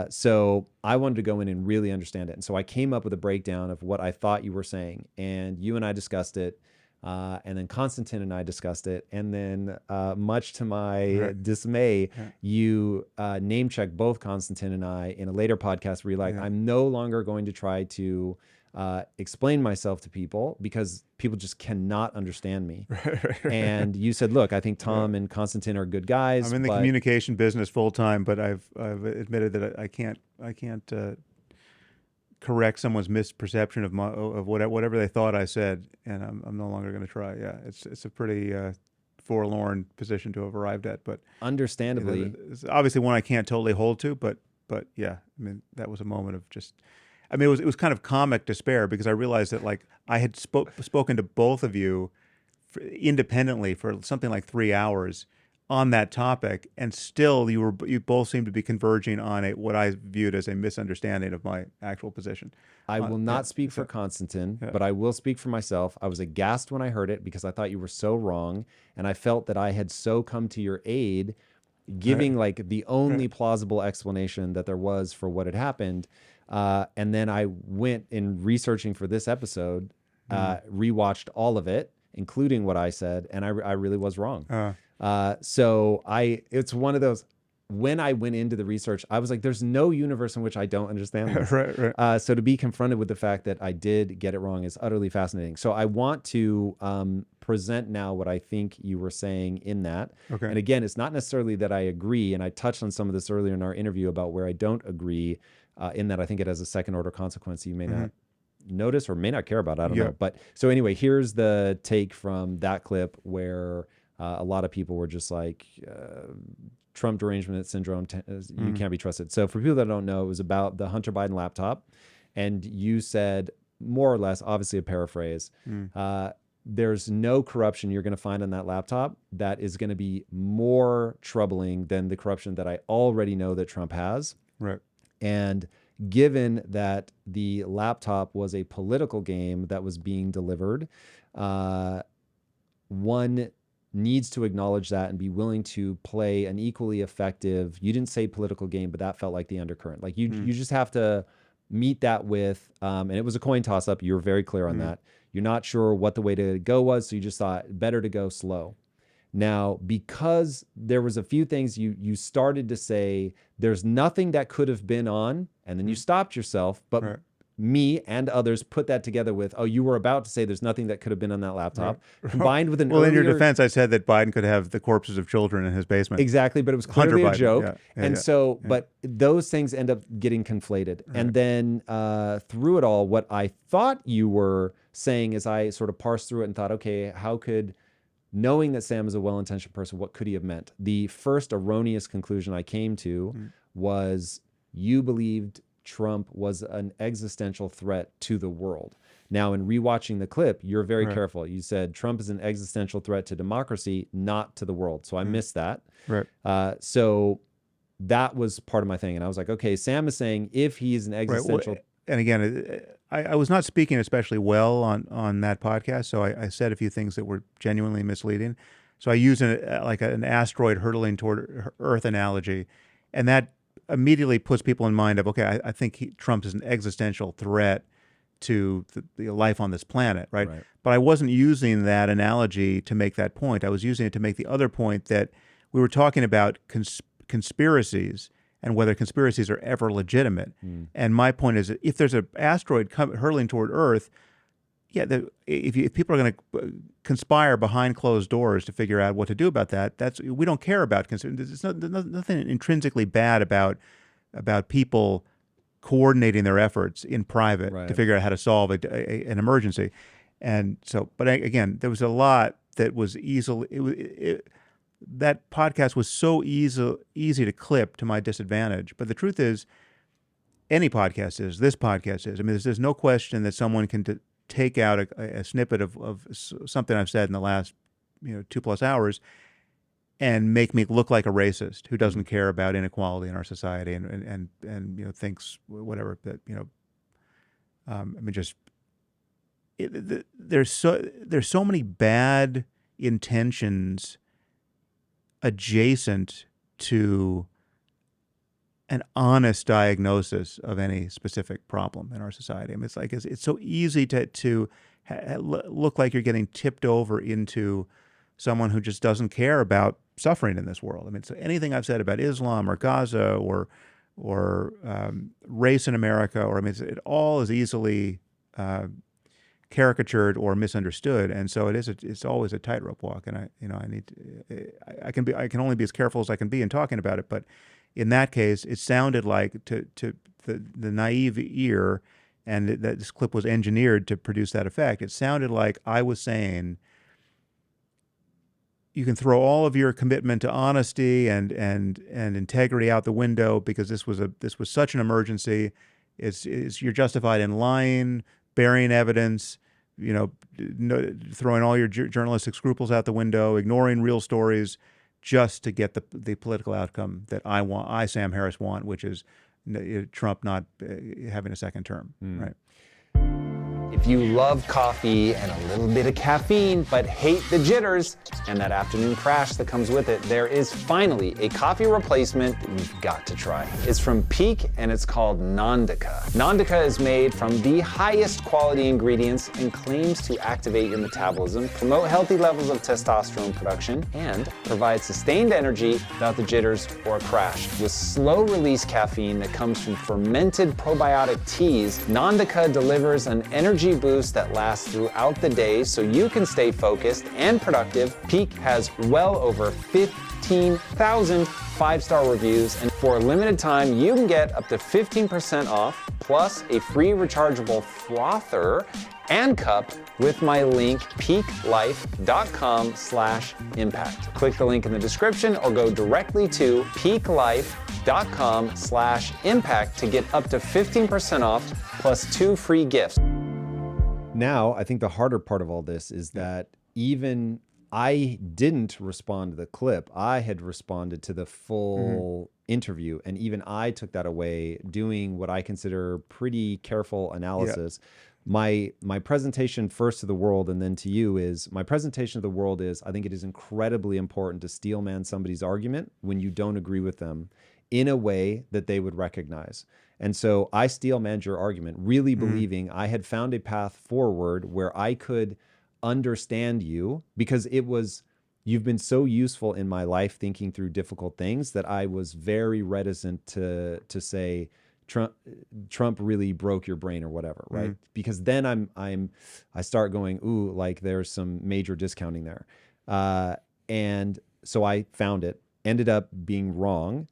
So I wanted to go in and really understand it. And so I came up with a breakdown of what I thought you were saying. And you and I discussed it. And then Konstantin and I discussed it. And then much to my dismay, you name checked both Konstantin and I in a later podcast where you're like, I'm no longer going to try to explain myself to people because people just cannot understand me. And you said, look, I think Tom and Konstantin are good guys. I'm in the communication business full time, but I've admitted that I can't correct someone's misperception of whatever they thought I said, and I'm no longer going to try. Yeah, it's a pretty forlorn position to have arrived at, but understandably, it's obviously one I can't totally hold to. But yeah, I mean, that was a moment of just, I mean, it was kind of comic despair, because I realized that, like, I had spoken to both of you independently for something like 3 hours on that topic, and still you both seemed to be converging on what I viewed as a misunderstanding of my actual position. I will not speak for Konstantin, but I will speak for myself. I was aghast when I heard it because I thought you were so wrong, and I felt that I had so come to your aid, giving like the only plausible explanation that there was for what had happened. And then I went in researching for this episode, rewatched all of it, including what I said, and I really was wrong. So it's one of those, when I went into the research, I was like, there's no universe in which I don't understand this. So to be confronted with the fact that I did get it wrong is utterly fascinating. So I want to present now what I think you were saying in that. Okay. And again, it's not necessarily that I agree, and I touched on some of this earlier in our interview about where I don't agree, in that I think it has a second order consequence you may not notice or may not care about. I don't know. But so anyway, here's the take from that clip where a lot of people were just like, Trump derangement syndrome, you can't be trusted. So for people that don't know, it was about the Hunter Biden laptop. And you said, more or less, obviously a paraphrase, there's no corruption you're going to find on that laptop that is going to be more troubling than the corruption that I already know that Trump has. Right. And given that the laptop was a political game that was being delivered, one needs to acknowledge that and be willing to play an equally effective, you didn't say political game, but that felt like the undercurrent. Like you just have to meet that with, and it was a coin toss up. You were very clear on that. You're not sure what the way to go was. So you just thought better to go slow. Now, because there was a few things you started to say, there's nothing that could have been on, and then you stopped yourself, but me and others put that together with, oh, you were about to say there's nothing that could have been on that laptop, combined with an well, earlier... in your defense, I said that Biden could have the corpses of children in his basement. Exactly, but it was clearly a joke. So, but those things end up getting conflated. And then through it all, what I thought you were saying as I sort of parsed through it and thought, okay, how could... knowing that Sam is a well-intentioned person, what could he have meant? The first erroneous conclusion I came to was you believed Trump was an existential threat to the world. Now, in rewatching the clip, you're very careful. You said Trump is an existential threat to democracy, not to the world. So I missed that. So that was part of my thing. And I was like, okay, Sam is saying if he's an existential... And again, I was not speaking especially well on that podcast, so I said a few things that were genuinely misleading. So I used an asteroid hurtling toward Earth analogy, and that immediately puts people in mind of, okay, I think Trump is an existential threat to the life on this planet, right? But I wasn't using that analogy to make that point. I was using it to make the other point that we were talking about conspiracies and whether conspiracies are ever legitimate. And my point is that if there's an asteroid hurtling toward Earth, if people are going to conspire behind closed doors to figure out what to do about that, we don't care about conspiracy. There's nothing intrinsically bad about people coordinating their efforts in private to figure out how to solve an emergency. And so, but again, there was a lot that was easily... that podcast was so easy to clip to my disadvantage. But the truth is, any podcast is, this podcast is. I mean, there's no question that someone can take out a snippet of something I've said in the last 2+ hours and make me look like a racist who doesn't care about inequality in our society and thinks whatever that I mean, just there's so many bad intentions adjacent to an honest diagnosis of any specific problem in our society. I mean, it's so easy to look like you're getting tipped over into someone who just doesn't care about suffering in this world. I mean, so anything I've said about Islam or Gaza or race in America, it all is easily caricatured or misunderstood, and so it's always a tightrope walk. And I can only be as careful as I can be in talking about it. But in that case, it sounded like to the naive ear, and that this clip was engineered to produce that effect. It sounded like I was saying you can throw all of your commitment to honesty and integrity out the window because this was such an emergency. You're justified in lying, burying evidence, throwing all your journalistic scruples out the window, ignoring real stories, just to get the political outcome that I, Sam Harris, want, which is Trump not having a second term, right? If you love coffee and a little bit of caffeine, but hate the jitters and that afternoon crash that comes with it, there is finally a coffee replacement that you've got to try. It's from Peak and it's called Nandica. Nandica is made from the highest quality ingredients and claims to activate your metabolism, promote healthy levels of testosterone production, and provide sustained energy without the jitters or crash. With slow release caffeine that comes from fermented probiotic teas, Nandica delivers an energy boost that lasts throughout the day so you can stay focused and productive. Peak has well over 15,000 5-star reviews, and for a limited time you can get up to 15% off plus a free rechargeable frother and cup with my link peaklife.com/impact. Click the link in the description or go directly to peaklife.com/impact to get up to 15% off plus 2 free gifts. Now, I think the harder part of all this is that even I didn't respond to the clip. I had responded to the full interview, and even I took that away, doing what I consider pretty careful analysis. my presentation first to the world and then to you is, my presentation of the world is, I think it is incredibly important to steelman somebody's argument when you don't agree with them in a way that they would recognize. And so I steelmanned your argument, really believing I had found a path forward where I could understand you, because you've been so useful in my life thinking through difficult things that I was very reticent to say Trump really broke your brain or whatever, right? Because then I start going, ooh, like there's some major discounting there. And so I found it, ended up being wrong.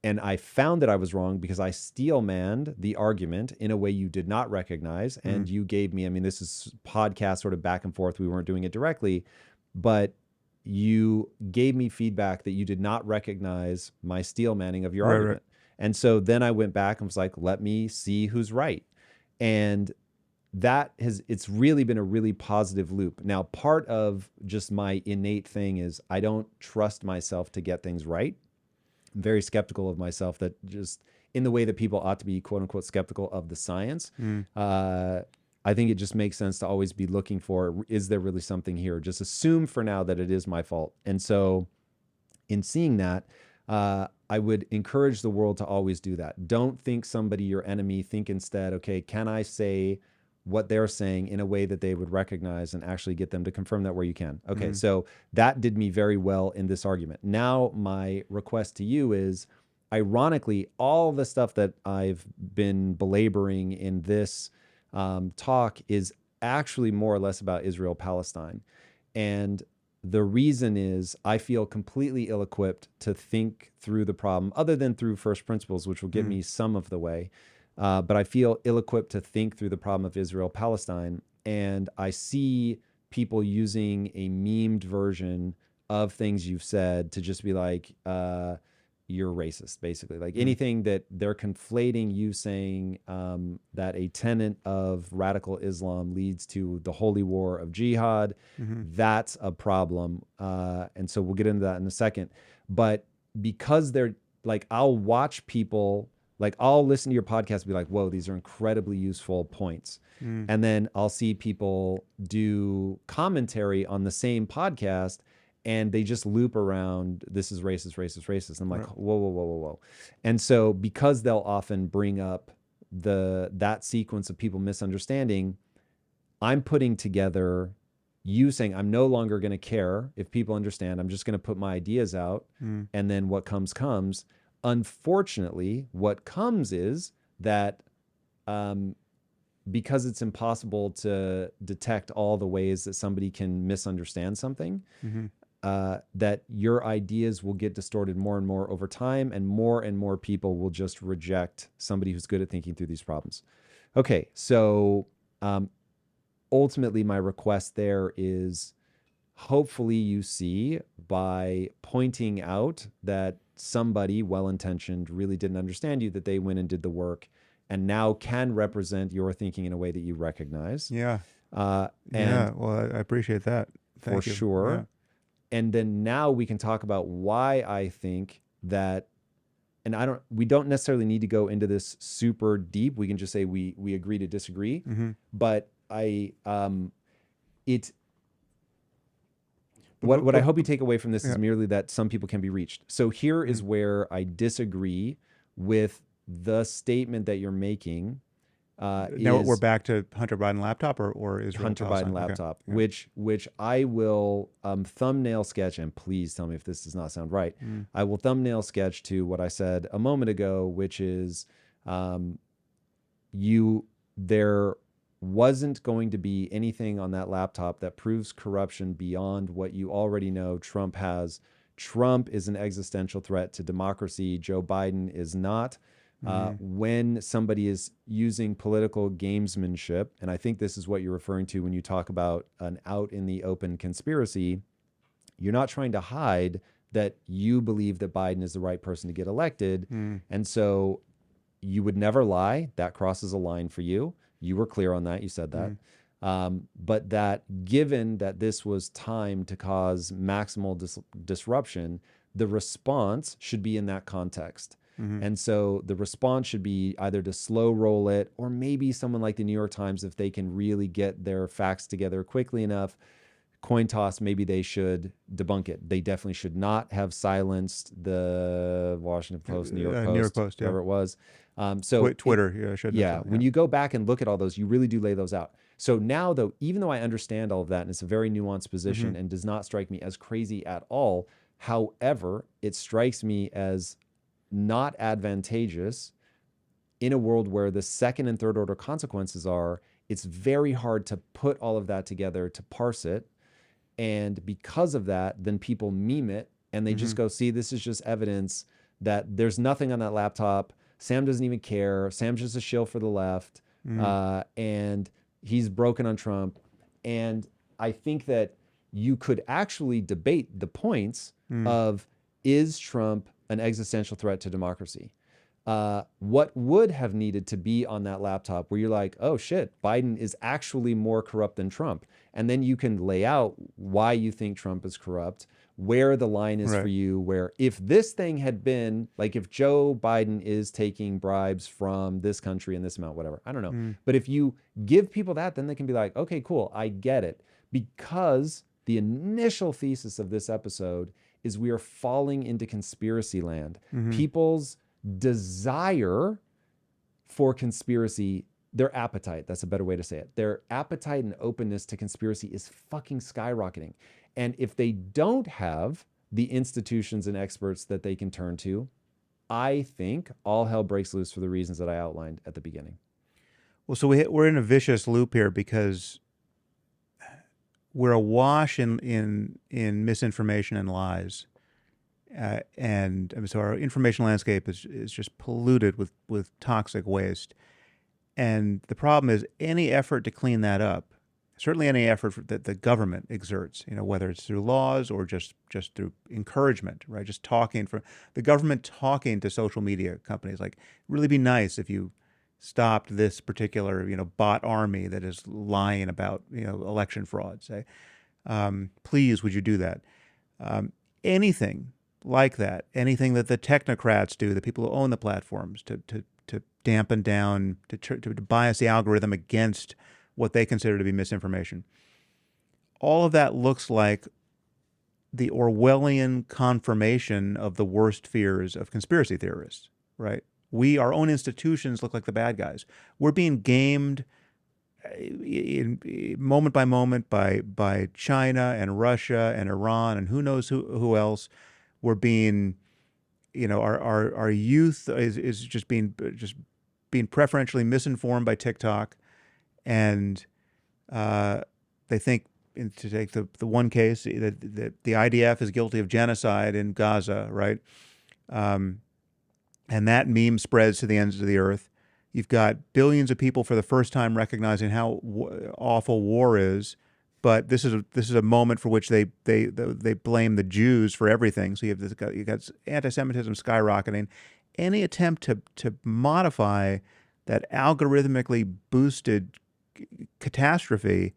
And I found that I was wrong because I steelmanned the argument in a way you did not recognize. And you gave me, I mean, this is podcast sort of back and forth. We weren't doing it directly, but you gave me feedback that you did not recognize my steelmanning of your argument. Right. And so then I went back and was like, let me see who's right. And it's really been a really positive loop. Now, part of just my innate thing is I don't trust myself to get things right. I'm very skeptical of myself, that just in the way that people ought to be, quote unquote, skeptical of the science. I think it just makes sense to always be looking for, is there really something here? Just assume for now that it is my fault. And so in seeing that, I would encourage the world to always do that. Don't think somebody your enemy. Think instead, okay, can I say what they're saying in a way that they would recognize and actually get them to confirm that where you can. Okay, so that did me very well in this argument. Now, my request to you is, ironically, all the stuff that I've been belaboring in this talk is actually more or less about Israel-Palestine. And the reason is I feel completely ill-equipped to think through the problem, other than through first principles, which will get me some of the way. But I feel ill-equipped to think through the problem of Israel-Palestine. And I see people using a memed version of things you've said to just be like, you're racist, basically. Like anything that they're conflating you saying that a tenet of radical Islam leads to the holy war of jihad, that's a problem. And so we'll get into that in a second. But because they're like, I'll watch people, like I'll listen to your podcast and be like, whoa, these are incredibly useful points. And then I'll see people do commentary on the same podcast and they just loop around, this is racist, racist, racist. I'm like, whoa, whoa, whoa, whoa, whoa. And so because they'll often bring up that sequence of people misunderstanding, I'm putting together you saying, I'm no longer going to care if people understand. I'm just going to put my ideas out. And then what comes. Unfortunately, what comes is that because it's impossible to detect all the ways that somebody can misunderstand something, that your ideas will get distorted more and more over time, and more people will just reject somebody who's good at thinking through these problems. Okay, so ultimately my request there is, hopefully you see by pointing out that somebody well-intentioned really didn't understand you, that they went and did the work and now can represent your thinking in a way that you recognize. Yeah. Well, I appreciate that. Thank you. For sure. Yeah. And then now we can talk about why I think that, and we don't necessarily need to go into this super deep. We can just say we agree to disagree. But what I hope you take away from this is merely that some people can be reached. So here is where I disagree with the statement that you're making. Now we're back to Hunter Biden laptop or Israel Hunter Biden laptop, okay. which I will thumbnail sketch, and please tell me if this does not sound right. I will thumbnail sketch to what I said a moment ago, which is there wasn't going to be anything on that laptop that proves corruption beyond what you already know Trump has. Trump is an existential threat to democracy. Joe Biden is not. When somebody is using political gamesmanship, and I think this is what you're referring to when you talk about an out in the open conspiracy, you're not trying to hide that you believe that Biden is the right person to get elected. And so you would never lie. That crosses a line for you. You were clear on that. You said that. But that given that this was timed to cause maximal disruption, the response should be in that context. And so the response should be either to slow roll it, or maybe someone like the New York Times, if they can really get their facts together quickly enough, coin toss, maybe they should debunk it. They definitely should not have silenced the Washington Post, New York Post, whatever it was. Twitter, when you go back and look at all those, you really do lay those out. So now, though, even though I understand all of that, and it's a very nuanced position and does not strike me as crazy at all, however, it strikes me as not advantageous in a world where the second and third order consequences are, it's very hard to put all of that together, to parse it. And because of that, then people meme it and they just go, see, this is just evidence that there's nothing on that laptop. Sam doesn't even care. Sam's just a shill for the left. And he's broken on Trump. And I think that you could actually debate the points of, is Trump an existential threat to democracy? What would have needed to be on that laptop where you're like, oh shit, Biden is actually more corrupt than Trump. And then you can lay out why you think Trump is corrupt, where the line is for you, where if this thing had been, like if Joe Biden is taking bribes from this country and this amount, whatever, I don't know. But if you give people that, then they can be like, okay, cool, I get it. Because the initial thesis of this episode is we are falling into conspiracy land. People's desire for conspiracy, their appetite, that's a better way to say it. Their appetite and openness to conspiracy is fucking skyrocketing. And if they don't have the institutions and experts that they can turn to, I think all hell breaks loose for the reasons that I outlined at the beginning. Well, so we're in a vicious loop here because we're awash in misinformation and lies. And so our information landscape is just polluted with toxic waste. And the problem is any effort to clean that up, certainly any effort that the government exerts, whether it's through laws or just through encouragement, right? Just talking for the government talking to social media companies, like, really be nice if you stopped this particular, bot army that is lying about, election fraud, say, please, would you do that? Anything like that, anything that the technocrats do, the people who own the platforms, to dampen down, to bias the algorithm against what they consider to be misinformation. All of that looks like the Orwellian confirmation of the worst fears of conspiracy theorists, right? Our own institutions look like the bad guys. We're being gamed moment by moment by China and Russia and Iran and who knows who else. We're being, our youth is just being preferentially misinformed by TikTok, and they think, to take the one case, that the IDF is guilty of genocide in Gaza, right? And that meme spreads to the ends of the earth. You've got billions of people for the first time recognizing how awful war is, but this is a moment for which they blame the Jews for everything. So you got anti-Semitism skyrocketing. Any attempt to modify that algorithmically boosted catastrophe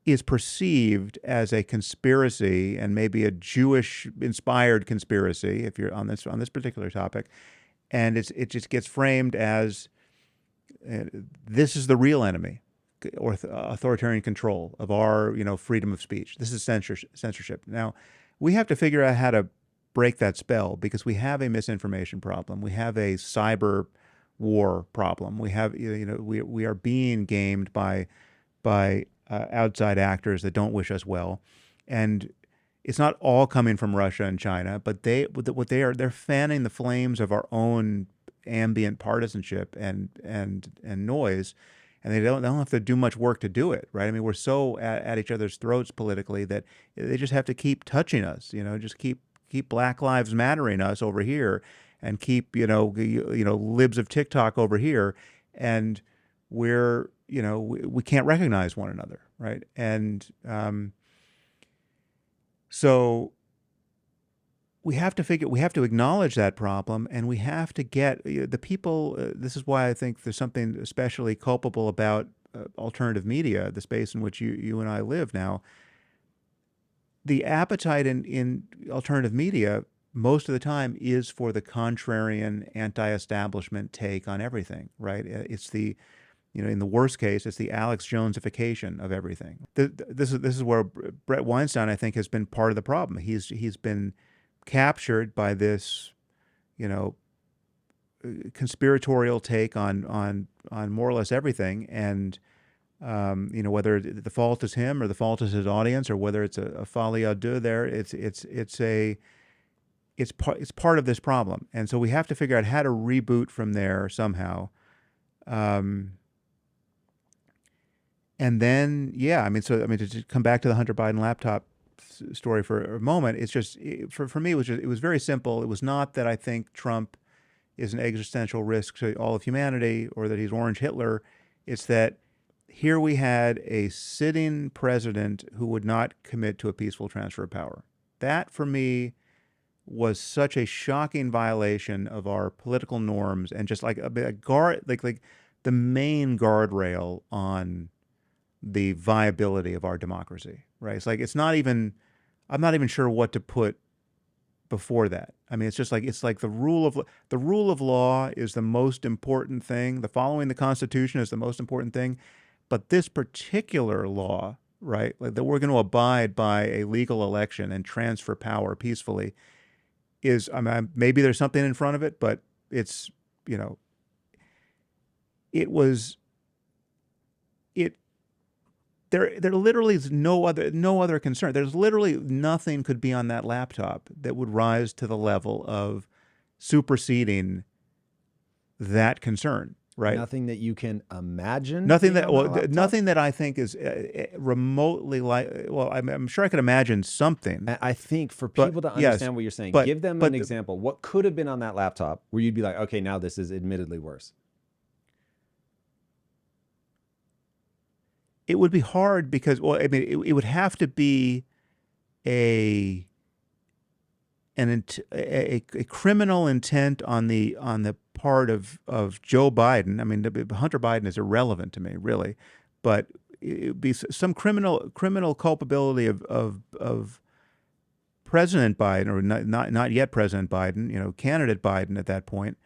is perceived as a conspiracy, and maybe a Jewish-inspired conspiracy, if you're on this particular topic, and it just gets framed as this is the real enemy, or authoritarian control of our freedom of speech. This is censorship. Now, we have to figure out how to break that spell, because we have a misinformation problem. We have a cyber war problem. We have we are being gamed by outside actors that don't wish us well, and it's not all coming from Russia and China, but they're fanning the flames of our own ambient partisanship and noise, and they don't have to do much work to do it, right? I mean, we're so at each other's throats politically that they just have to keep touching us, just keep Black Lives Mattering us over here, and keep libs of TikTok over here, and we're we can't recognize one another, right? And so we have to acknowledge that problem, and we have to get the people. This is why I think there's something especially culpable about alternative media, the space in which you and I live now. The appetite in alternative media most of the time is for the contrarian, anti-establishment take on everything, right? It's the, in the worst case, it's the Alex Jonesification of everything. This is where Brett Weinstein, I think, has been part of the problem. He's been captured by this, conspiratorial take on more or less everything, and whether the fault is him or the fault is his audience, or whether it's a folie à deux there, it's part of this problem, and so we have to figure out how to reboot from there somehow. And then, to come back to the Hunter Biden laptop story for a moment, it's just, for me, it was very simple. It was not that I think Trump is an existential risk to all of humanity or that he's Orange Hitler. It's that here we had a sitting president who would not commit to a peaceful transfer of power. That, for me, was such a shocking violation of our political norms, and just like a guard, like the main guardrail on the viability of our democracy, right? It's like, I'm not even sure what to put before that. I mean, it's like the rule of law is the most important thing. The following the Constitution is the most important thing. But this particular law, right, like that we're going to abide by a legal election and transfer power peacefully, is, maybe there's something in front of it, but it's, there literally is no other concern. There's literally nothing could be on that laptop that would rise to the level of superseding that concern, right? Nothing that you can imagine. Nothing that I think is remotely like. Well, I'm sure I could imagine something. I think for people to understand what you're saying, give them an example. What could have been on that laptop where you'd be like, okay, now this is admittedly worse? It would be hard because, it would have to be a criminal intent on the part of Joe Biden. I mean, Hunter Biden is irrelevant to me, really, but it would be some criminal culpability of President Biden, or not yet President Biden, candidate Biden at that point,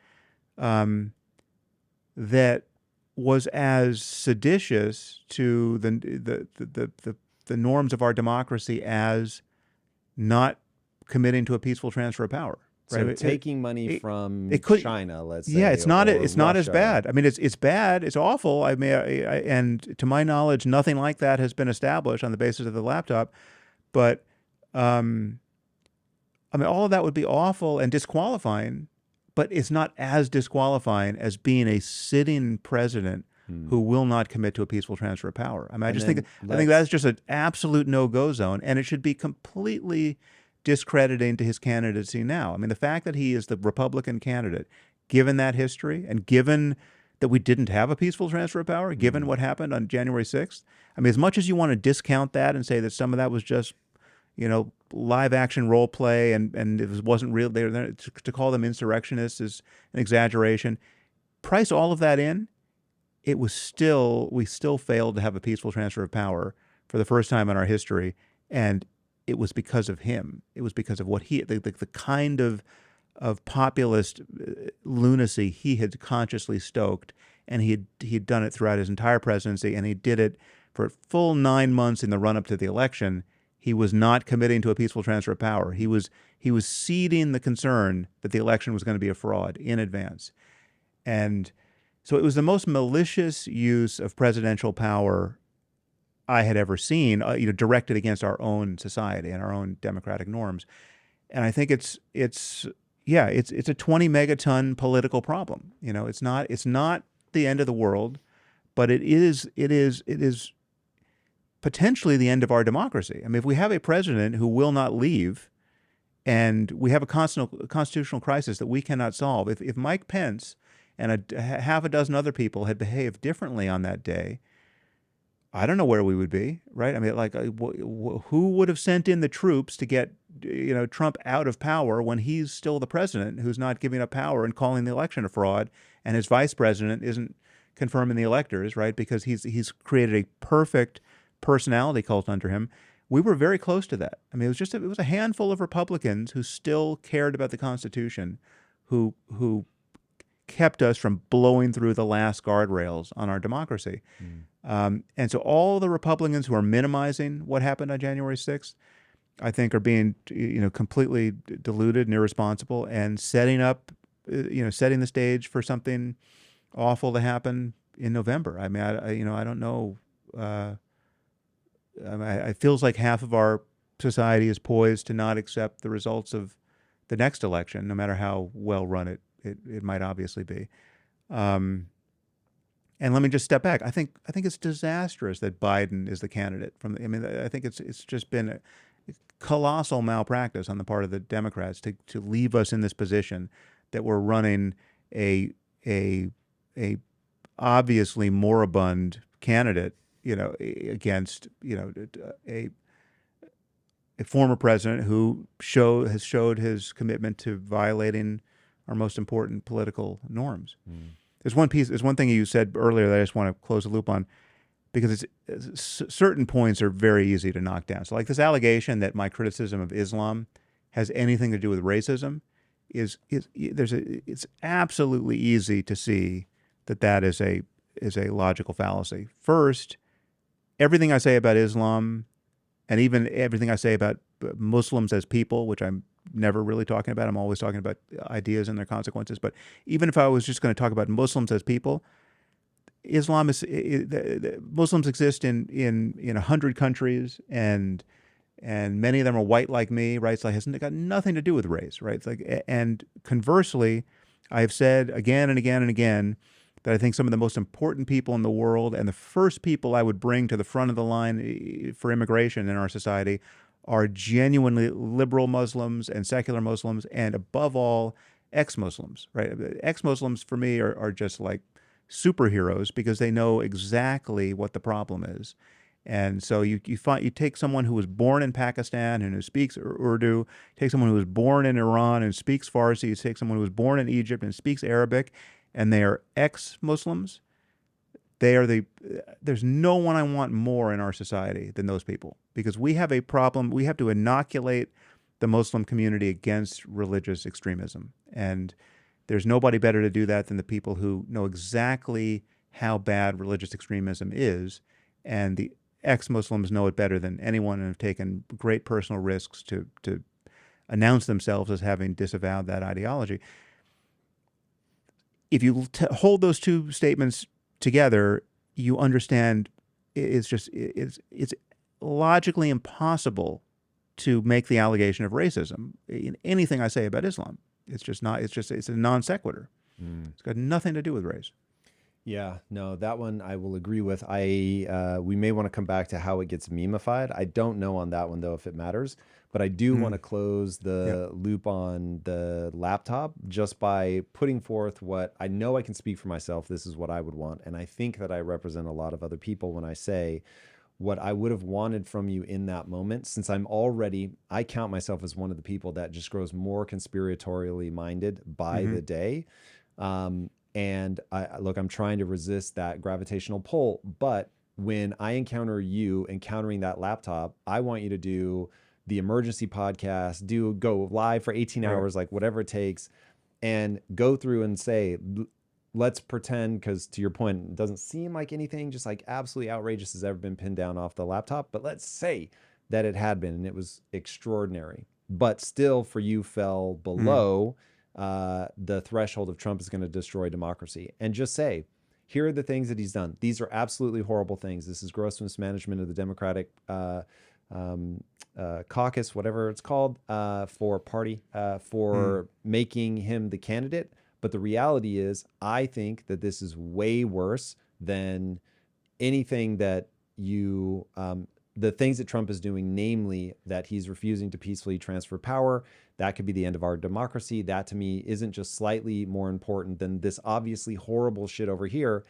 that was as seditious to the norms of our democracy as not committing to a peaceful transfer of power. So right? taking money from China, let's say. Yeah, it's not as Russia. bad. I mean, it's bad. It's awful. I mean, and to my knowledge, nothing like that has been established on the basis of the laptop. But all of that would be awful and disqualifying. But it's not as disqualifying as being a sitting president who will not commit to a peaceful transfer of power. I mean, I think that's just an absolute no-go zone, and it should be completely discrediting to his candidacy now. I mean, the fact that he is the Republican candidate, given that history, and given that we didn't have a peaceful transfer of power, given what happened on January 6th, I mean, as much as you want to discount that and say that some of that was just live action role play and it wasn't real, to call them insurrectionists is an exaggeration. Price all of that in, we still failed to have a peaceful transfer of power for the first time in our history, and it was because of him. It was because of what the kind of populist lunacy he had consciously stoked, and he'd done it throughout his entire presidency, and he did it for a full 9 months in the run-up to the election. He was not committing to a peaceful transfer of power. He was seeding the concern that the election was going to be a fraud in advance. And so it was the most malicious use of presidential power I had ever seen, directed against our own society and our own democratic norms. And I think it's a 20 megaton political problem. It's not the end of the world, but it is potentially the end of our democracy. I mean, if we have a president who will not leave, and we have a constitutional crisis that we cannot solve, if Mike Pence and half a dozen other people had behaved differently on that day, I don't know where we would be, right? I mean, like, who would have sent in the troops to get Trump out of power when he's still the president, who's not giving up power and calling the election a fraud, and his vice president isn't confirming the electors, right? Because he's created a perfect personality cult under him. We were very close to that. I mean, it was a handful of Republicans who still cared about the Constitution, who kept us from blowing through the last guardrails on our democracy. And so all the Republicans who are minimizing what happened on January 6th, I think, are being, completely deluded and irresponsible, and setting the stage for something awful to happen in November. I mean, I don't know. It feels like half of our society is poised to not accept the results of the next election, no matter how well run it might obviously be. And let me just step back. I think it's disastrous that Biden is the candidate. I think it's just been a colossal malpractice on the part of the Democrats to leave us in this position that we're running a obviously moribund candidate, against a former president who has showed his commitment to violating our most important political norms. There's one thing you said earlier that I just want to close the loop on, because certain points are very easy to knock down. So, like this allegation that my criticism of Islam has anything to do with racism it's absolutely easy to see that is a logical fallacy. First, everything I say about Islam, and even everything I say about Muslims as people, which I'm never really talking about, I'm always talking about ideas and their consequences. But even if I was just going to talk about Muslims as people, Muslims exist in 100 countries, and many of them are white like me, right? So it has got nothing to do with race, right? It's like, and conversely, I have said again and again and again that I think some of the most important people in the world, and the first people I would bring to the front of the line for immigration in our society, are genuinely liberal Muslims and secular Muslims, and above all, ex-Muslims, right? Ex-Muslims for me are just like superheroes, because they know exactly what the problem is. And so you take someone who was born in Pakistan and who speaks Urdu, take someone who was born in Iran and speaks Farsi, you take someone who was born in Egypt and speaks Arabic, and they are ex-Muslims. There's no one I want more in our society than those people, because we have a problem. We have to inoculate the Muslim community against religious extremism. And there's nobody better to do that than the people who know exactly how bad religious extremism is. And the ex-Muslims know it better than anyone, and have taken great personal risks to announce themselves as having disavowed that ideology. If you hold those two statements together, you understand it's logically impossible to make the allegation of racism in anything I say about Islam. It's a non sequitur. It's got nothing to do with race. Yeah, no, that one I will agree with. We may want to come back to how it gets memeified. I don't know on that one, though, if it matters. But I do want to close the loop on the laptop just by putting forth what I know I can speak for myself. This is what I would want. And I think that I represent a lot of other people when I say what I would have wanted from you in that moment, since I count myself as one of the people that just grows more conspiratorially minded by the day. And I'm trying to resist that gravitational pull. But when I encounter you encountering that laptop, I want you to do the emergency podcast, go live for 18 hours, like whatever it takes, and go through and say, let's pretend, because to your point, it doesn't seem like anything just like absolutely outrageous has ever been pinned down off the laptop. But let's say that it had been, and it was extraordinary. But still, for you, fell below the threshold of Trump is going to destroy democracy. And just say, here are the things that he's done. These are absolutely horrible things. This is gross mismanagement of the Democratic caucus, whatever it's called, for party, for making him the candidate. But the reality is, I think that this is way worse than anything that the things that Trump is doing, namely that he's refusing to peacefully transfer power. That could be the end of our democracy. That, to me, isn't just slightly more important than this obviously horrible shit over here.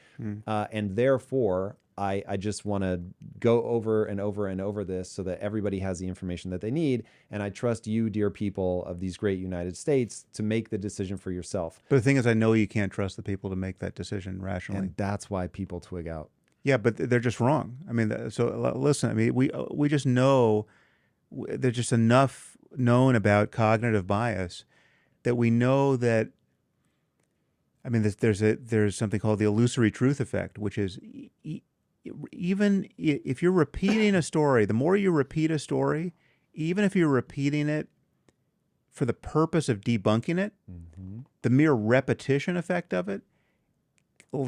And therefore, I just want to go over and over and over this so that everybody has the information that they need. And I trust you, dear people of these great United States, to make the decision for yourself. But the thing is, I know you can't trust the people to make that decision rationally. And that's why people twig out. Yeah, but they're just wrong. I mean, listen. I mean, we just know there's just enough known about cognitive bias that we know that. I mean, there's something called the illusory truth effect, which is even if you're repeating a story, the more you repeat a story, even if you're repeating it for the purpose of debunking it, the mere repetition effect of it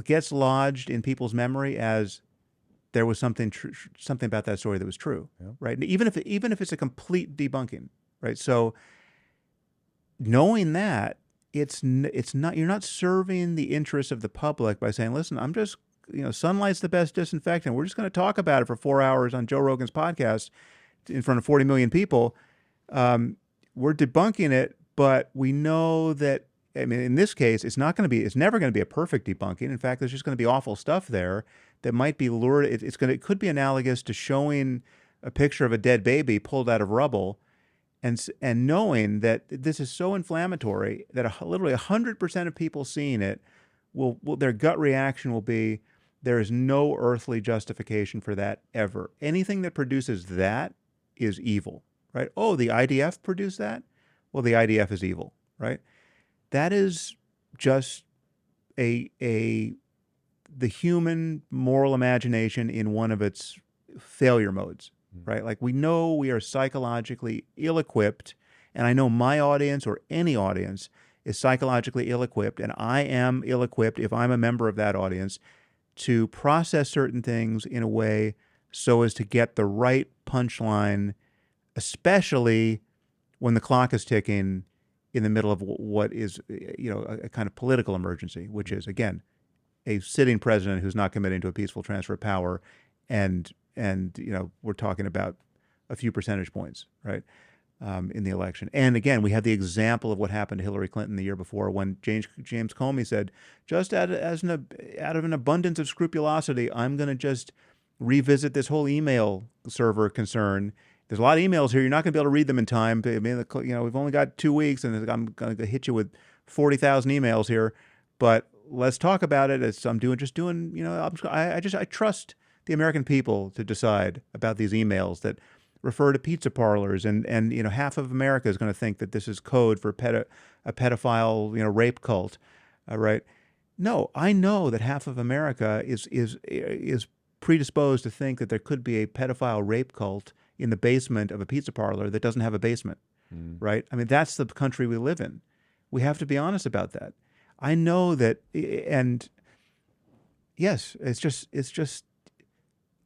gets lodged in people's memory as there was something about that story that was true, right? Even if it's a complete debunking, right? So knowing that it's not, you're not serving the interests of the public by saying, listen, I'm just, sunlight's the best disinfectant. We're just going to talk about it for 4 hours on Joe Rogan's podcast in front of 40 million people. We're debunking it, but we know that, I mean, in this case, it's never going to be a perfect debunking. In fact, there's just going to be awful stuff there that might be lured. It could be analogous to showing a picture of a dead baby pulled out of rubble, and knowing that this is so inflammatory that literally 100% of people seeing it will their gut reaction will be, there is no earthly justification for that ever. Anything that produces that is evil, right? Oh, the IDF produced that? Well, the IDF is evil, right? That is just the human moral imagination in one of its failure modes, right? Like, we know we are psychologically ill-equipped, and I know my audience or any audience is psychologically ill-equipped, and I am ill-equipped if I'm a member of that audience to process certain things in a way so as to get the right punchline, especially when the clock is ticking in the middle of what is, a kind of political emergency, which is, again, a sitting president who's not committing to a peaceful transfer of power, and we're talking about a few percentage points, right, in the election. And again, we had the example of what happened to Hillary Clinton the year before, when James Comey said, just out of an abundance of scrupulosity, I'm going to just revisit this whole email server concern. There's a lot of emails here. You're not going to be able to read them in time. I mean, we've only got 2 weeks, and I'm going to hit you with 40,000 emails here. But let's talk about it. I trust the American people to decide about these emails that refer to pizza parlors, and half of America is going to think that this is code for a pedophile rape cult, right? No, I know that half of America is predisposed to think that there could be a pedophile rape cult in the basement of a pizza parlor that doesn't have a basement, right? I mean, that's the country we live in. We have to be honest about that. I know that, and yes, it's just,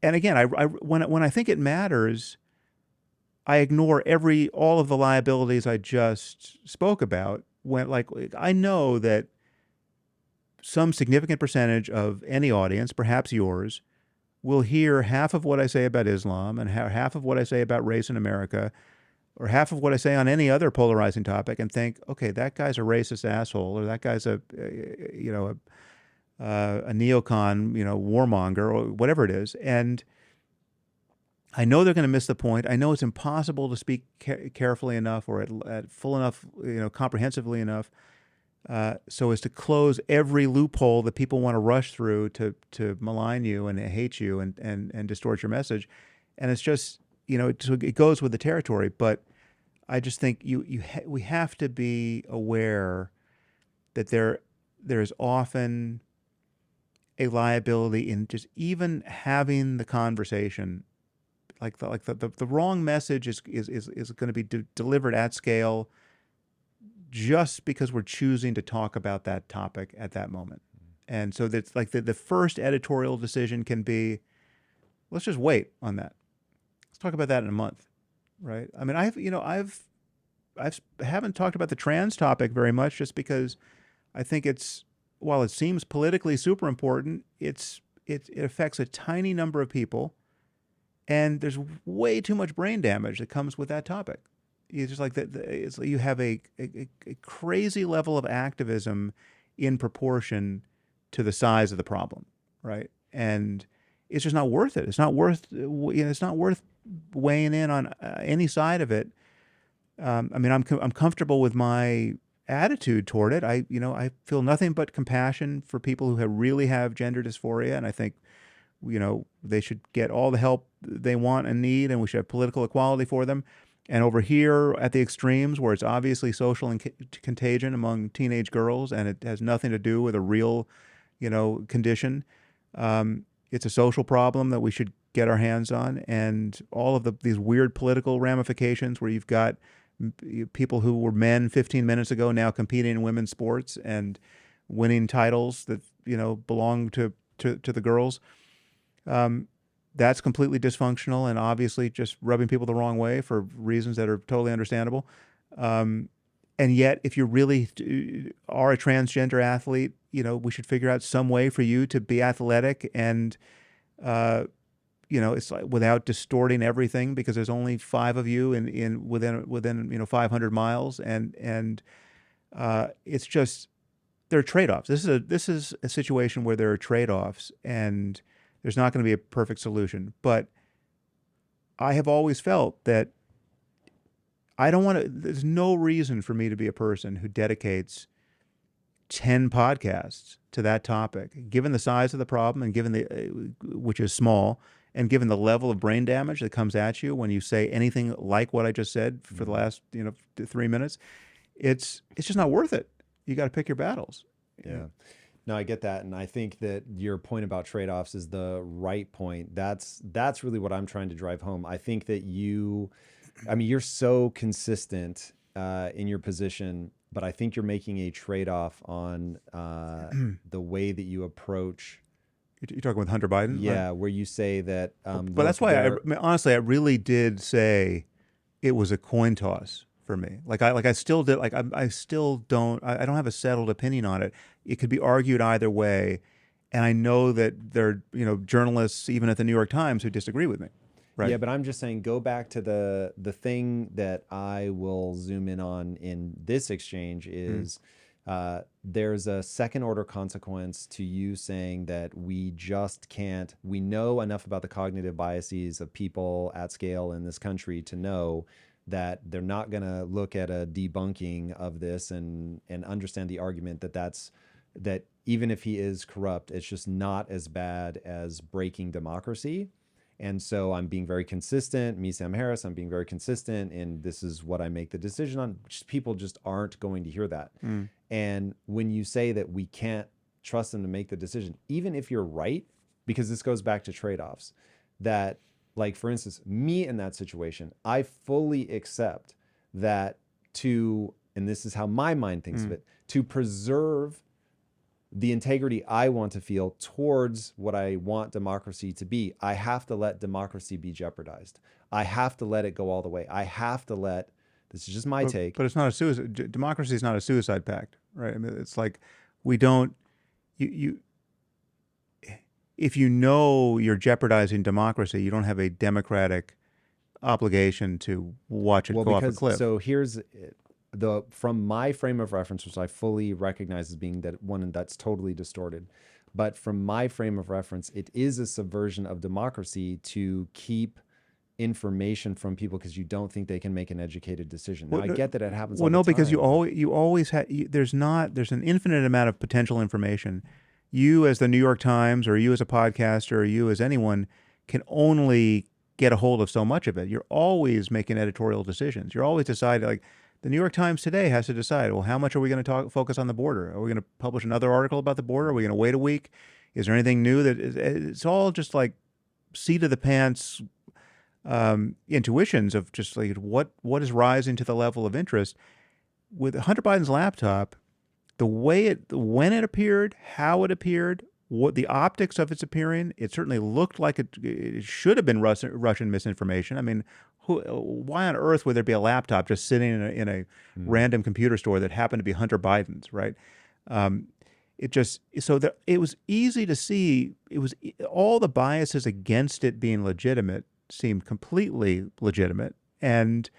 and again, when I think it matters, I ignore all of the liabilities I just spoke about. I know that some significant percentage of any audience, perhaps yours, will hear half of what I say about Islam and half of what I say about race in America, or half of what I say on any other polarizing topic, and think, okay, that guy's a racist asshole, or that guy's a neocon, warmonger, or whatever it is. And I know they're going to miss the point. I know it's impossible to speak carefully enough, or at full enough, comprehensively enough, so as to close every loophole that people want to rush through to malign you and hate you and distort your message. And it's just, it goes with the territory. But I just think we have to be aware that there is often a liability in just even having the conversation. Like the wrong message is going to be delivered at scale just because we're choosing to talk about that topic at that moment. And so that's like the first editorial decision can be, let's just wait on that. Let's talk about that in a month, right? I mean, I haven't talked about the trans topic very much, just because I think while it seems politically super important, it affects a tiny number of people, and there's way too much brain damage that comes with that topic. It's just like you have a crazy level of activism in proportion to the size of the problem, right? And it's just not worth it. It's not worth weighing in on any side of it. I mean, I'm comfortable with my attitude toward it. I feel nothing but compassion for people who really have gender dysphoria, and I think they should get all the help they want and need, and we should have political equality for them. And over here at the extremes, where it's obviously social contagion among teenage girls, and it has nothing to do with a real, condition. It's a social problem that we should get our hands on, and all of these weird political ramifications where you've got people who were men 15 minutes ago now competing in women's sports and winning titles that belong to the girls. That's completely dysfunctional and obviously just rubbing people the wrong way for reasons that are totally understandable. And yet, if you really are a transgender athlete, we should figure out some way for you to be athletic and, it's like without distorting everything, because there's only 5 of you within 500 miles, and it's just there are trade-offs. This is a situation where there are trade-offs, and there's not going to be a perfect solution. But I have always felt that there's no reason for me to be a person who dedicates 10 podcasts to that topic, given the size of the problem and given which is small, and given the level of brain damage that comes at you when you say anything like what I just said for the last 3 minutes. It's just not worth it. You got to pick your battles. Yeah. No, I get that. And I think that your point about trade-offs is the right point. That's really what I'm trying to drive home. I think that you're so consistent in your position, but I think you're making a trade-off on the way that you approach. You're talking with Hunter Biden? Yeah, where you say that. But that's why honestly, I really did say it was a coin toss for me. I still did. I still don't. I don't have a settled opinion on it. It could be argued either way, and I know that there are journalists even at the New York Times who disagree with me. Right. Yeah, but I'm just saying, go back to the thing that I will zoom in on in this exchange is there's a second order consequence to you saying that we know enough about the cognitive biases of people at scale in this country to know that they're not going to look at a debunking of this and understand the argument that even if he is corrupt, it's just not as bad as breaking democracy. And so I'm being very consistent, me, Sam Harris, I'm being very consistent, and this is what I make the decision on. People just aren't going to hear that. And when you say that we can't trust them to make the decision, even if you're right, because this goes back to trade-offs, that, like, for instance, me in that situation, I fully accept that and this is how my mind thinks of it, to preserve the integrity I want to feel towards what I want democracy to be, I have to let democracy be jeopardized. I have to let it go all the way. I have to this is just my take. But it's not a suicide. Democracy is not a suicide pact, right? I mean, it's like we don't, if you're jeopardizing democracy, you don't have a democratic obligation to watch it go off a cliff. So here's from my frame of reference, which I fully recognize as being that one that's totally distorted, but from my frame of reference, it is a subversion of democracy to keep information from people because you don't think they can make an educated decision. Now, I get that it happens all the time. Because you always have, there's an infinite amount of potential information. You as the New York Times, or you as a podcaster, or you as anyone, can only get a hold of so much of it. You're always making editorial decisions. You're always deciding, like, the New York Times today has to decide, well, how much are we going to focus on the border? Are we going to publish another article about the border? Are we going to wait a week? Is there anything new it's all just like seat of the pants intuitions of just like what is rising to the level of interest. With Hunter Biden's laptop, when it appeared, how it appeared, what the optics of its appearing, it certainly looked like it should have been Russian misinformation. I mean, why on earth would there be a laptop just sitting in a random computer store that happened to be Hunter Biden's, right? It was easy to see. It was all the biases against it being legitimate seemed completely legitimate, and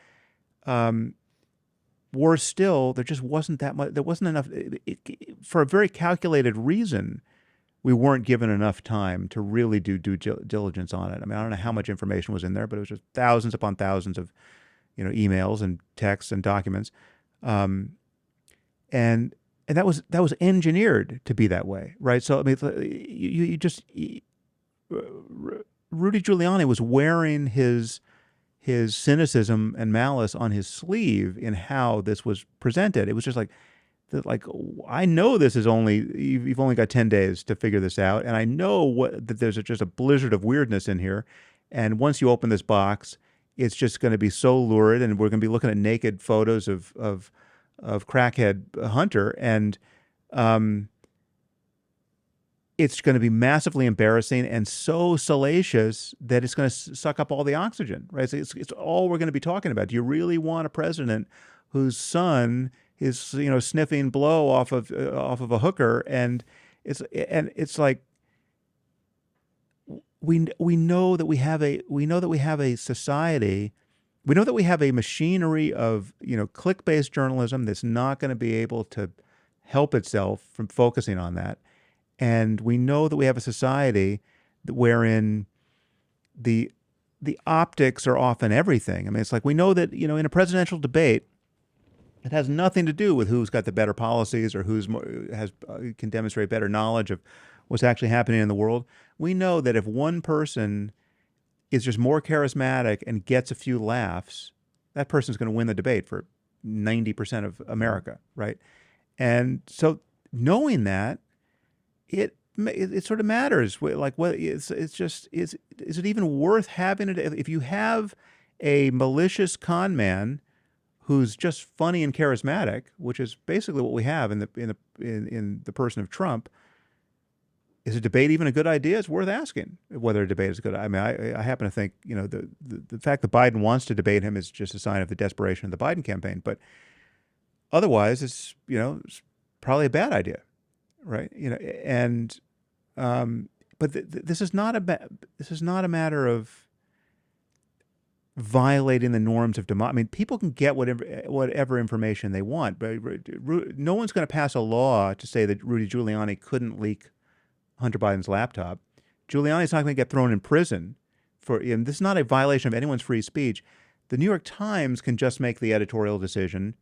worse still, there just wasn't that much. There wasn't enough for a very calculated reason. We weren't given enough time to really do due diligence on it. I mean, I don't know how much information was in there, but it was just thousands upon thousands of, emails and texts and documents, and that was engineered to be that way, right? So I mean, you just Rudy Giuliani was wearing his cynicism and malice on his sleeve in how this was presented. It was just like, I know this is you've only got 10 days to figure this out, and I know that there's just a blizzard of weirdness in here, and once you open this box, it's just going to be so lurid, and we're going to be looking at naked photos of crackhead Hunter, and it's going to be massively embarrassing and so salacious that it's going to suck up all the oxygen, right? So it's all we're going to be talking about. Do you really want a president whose son is sniffing blow off of a hooker? And it's like we know that we have a society. We know that we have a machinery of click-based journalism that's not going to be able to help itself from focusing on that. And we know that we have a society wherein the optics are often everything. I mean, it's like we know that, in a presidential debate, it has nothing to do with who's got the better policies or can demonstrate better knowledge of what's actually happening in the world. We know that if one person is just more charismatic and gets a few laughs, that person's going to win the debate for 90% of America, right? And so knowing that, it sort of matters. Like, what is it even worth having it? If you have a malicious con man who's just funny and charismatic, which is basically what we have in the person of Trump, is a debate even a good idea? It's worth asking whether a debate is good. I mean, I happen to think the fact that Biden wants to debate him is just a sign of the desperation of the Biden campaign. But otherwise, it's probably a bad idea. Right, and but this is not a matter of violating the norms of democracy. I mean, people can get whatever information they want, but no one's going to pass a law to say that Rudy Giuliani couldn't leak Hunter Biden's laptop. Giuliani's not going to get thrown in prison for. This is not a violation of anyone's free speech. The New York Times can just make the editorial decision.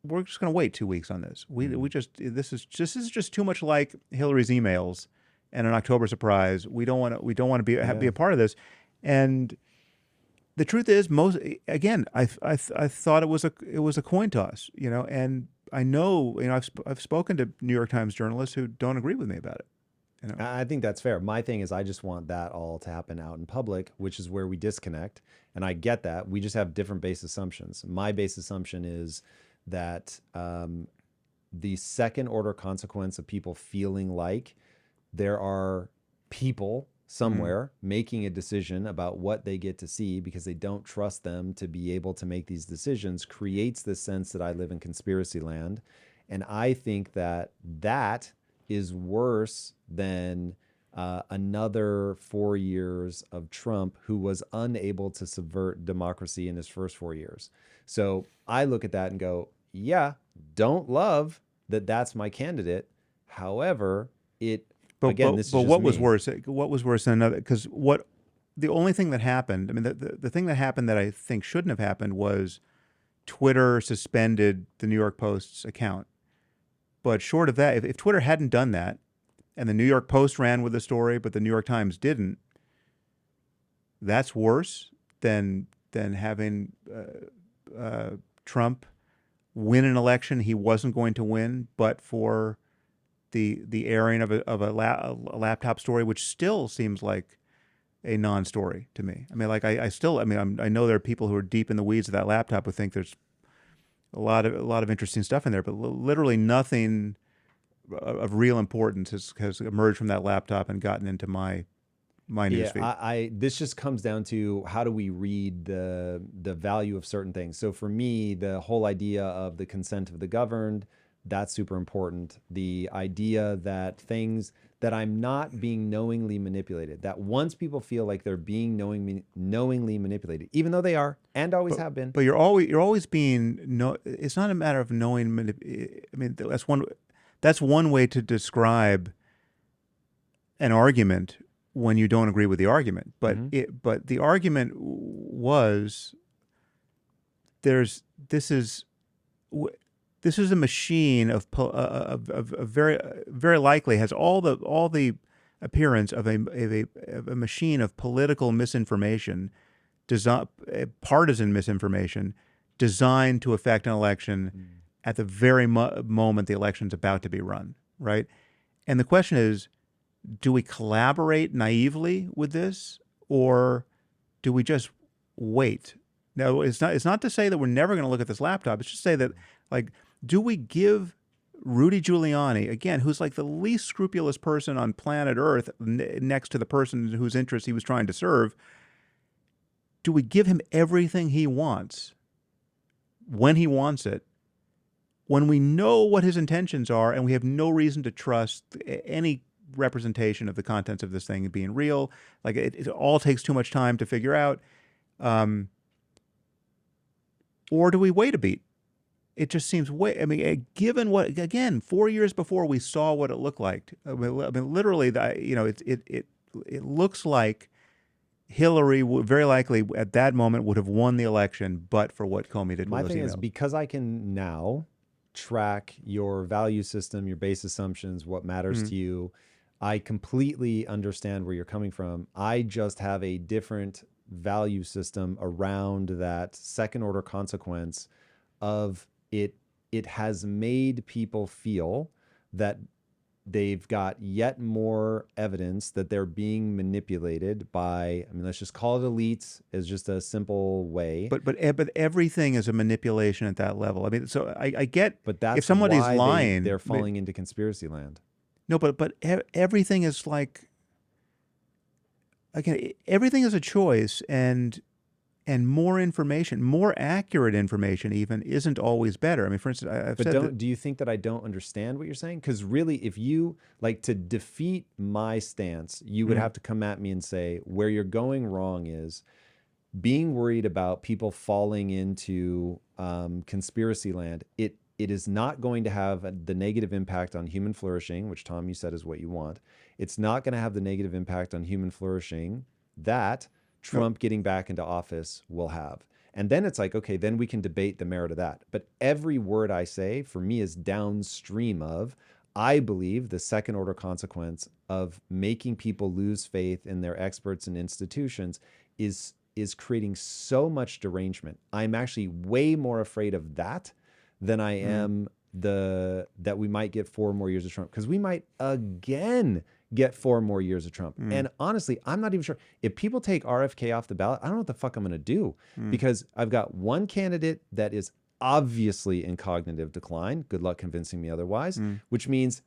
We're just going to wait 2 weeks on this. This is just too much like Hillary's emails and an October surprise. We don't want to be a part of this. And the truth is, I thought it was a coin toss, and I know, I've spoken to New York Times journalists who don't agree with me about it. I think that's fair. My thing is, I just want that all to happen out in public, which is where we disconnect. And I get that. We just have different base assumptions. My base assumption is that the second order consequence of people feeling like there are people somewhere making a decision about what they get to see because they don't trust them to be able to make these decisions creates this sense that I live in conspiracy land. And I think that is worse than another 4 years of Trump, who was unable to subvert democracy in his first 4 years. So I look at that and go, yeah, don't love that that's my candidate. However, what was worse? What was worse than another? Because the only thing that happened, I mean, the thing that happened that I think shouldn't have happened was Twitter suspended the New York Post's account. But short of that, if Twitter hadn't done that, and the New York Post ran with the story, but the New York Times didn't, that's worse than having Trump win an election he wasn't going to win, but for the airing of a laptop story, which still seems like a non-story to me. I mean, like I know there are people who are deep in the weeds of that laptop who think there's a lot of interesting stuff in there, but literally nothing of real importance has emerged from that laptop and gotten into my newsfeed. This just comes down to how do we read the value of certain things. So for me, the whole idea of the consent of the governed, that's super important. The idea that things that I'm not being knowingly manipulated, that once people feel like they're being knowingly manipulated, even though they are and always have been. But you're always being it's not a matter of knowing. I mean, that's one way to describe an argument when you don't agree with the argument. But but the argument was this is a machine of very very likely has all the appearance of a machine of political misinformation, partisan misinformation, designed to affect an election at the very moment the election's about to be run, right? And the question is, do we collaborate naively with this, or do we just wait? Now, it's not to say that we're never going to look at this laptop. It's just to say that, like, do we give Rudy Giuliani, again, who's like the least scrupulous person on planet Earth, next to the person whose interests he was trying to serve, do we give him everything he wants when he wants it, when we know what his intentions are and we have no reason to trust any representation of the contents of this thing being real? Like, it all takes too much time to figure out. Or do we wait a beat? It just seems given what, again, 4 years before we saw what it looked like. I mean literally, it looks like Hillary very likely at that moment would have won the election, but for what Comey did. My thing is, because I can now track your value system, your base assumptions, what matters to you, I completely understand where you're coming from. I just have a different value system around that second order consequence of it. It has made people feel that they've got yet more evidence that they're being manipulated by, I mean, let's just call it elites as just a simple way. But everything is a manipulation at that level. I mean, so I get, but that's if somebody's why lying, they're falling into conspiracy land. No, but everything is like, again, everything is a choice, and more information, more accurate information even, isn't always better. I mean, for instance, I've said that. Do you think that I don't understand what you're saying? Because really, if you, like, to defeat my stance, you would have to come at me and say, where you're going wrong is being worried about people falling into conspiracy land. It is not going to have the negative impact on human flourishing, which, Tom, you said is what you want. It's not going to have the negative impact on human flourishing that Trump getting back into office will have. And then it's like, okay, then we can debate the merit of that. But every word I say for me is downstream of, I believe, the second order consequence of making people lose faith in their experts and institutions is creating so much derangement. I'm actually way more afraid of that than I am that we might get 4 more years of Trump, because we might again get 4 more years of Trump. And honestly, I'm not even sure if people take RFK off the ballot. I don't know what the fuck I'm going to do, because I've got one candidate that is obviously in cognitive decline. Good luck convincing me otherwise, which means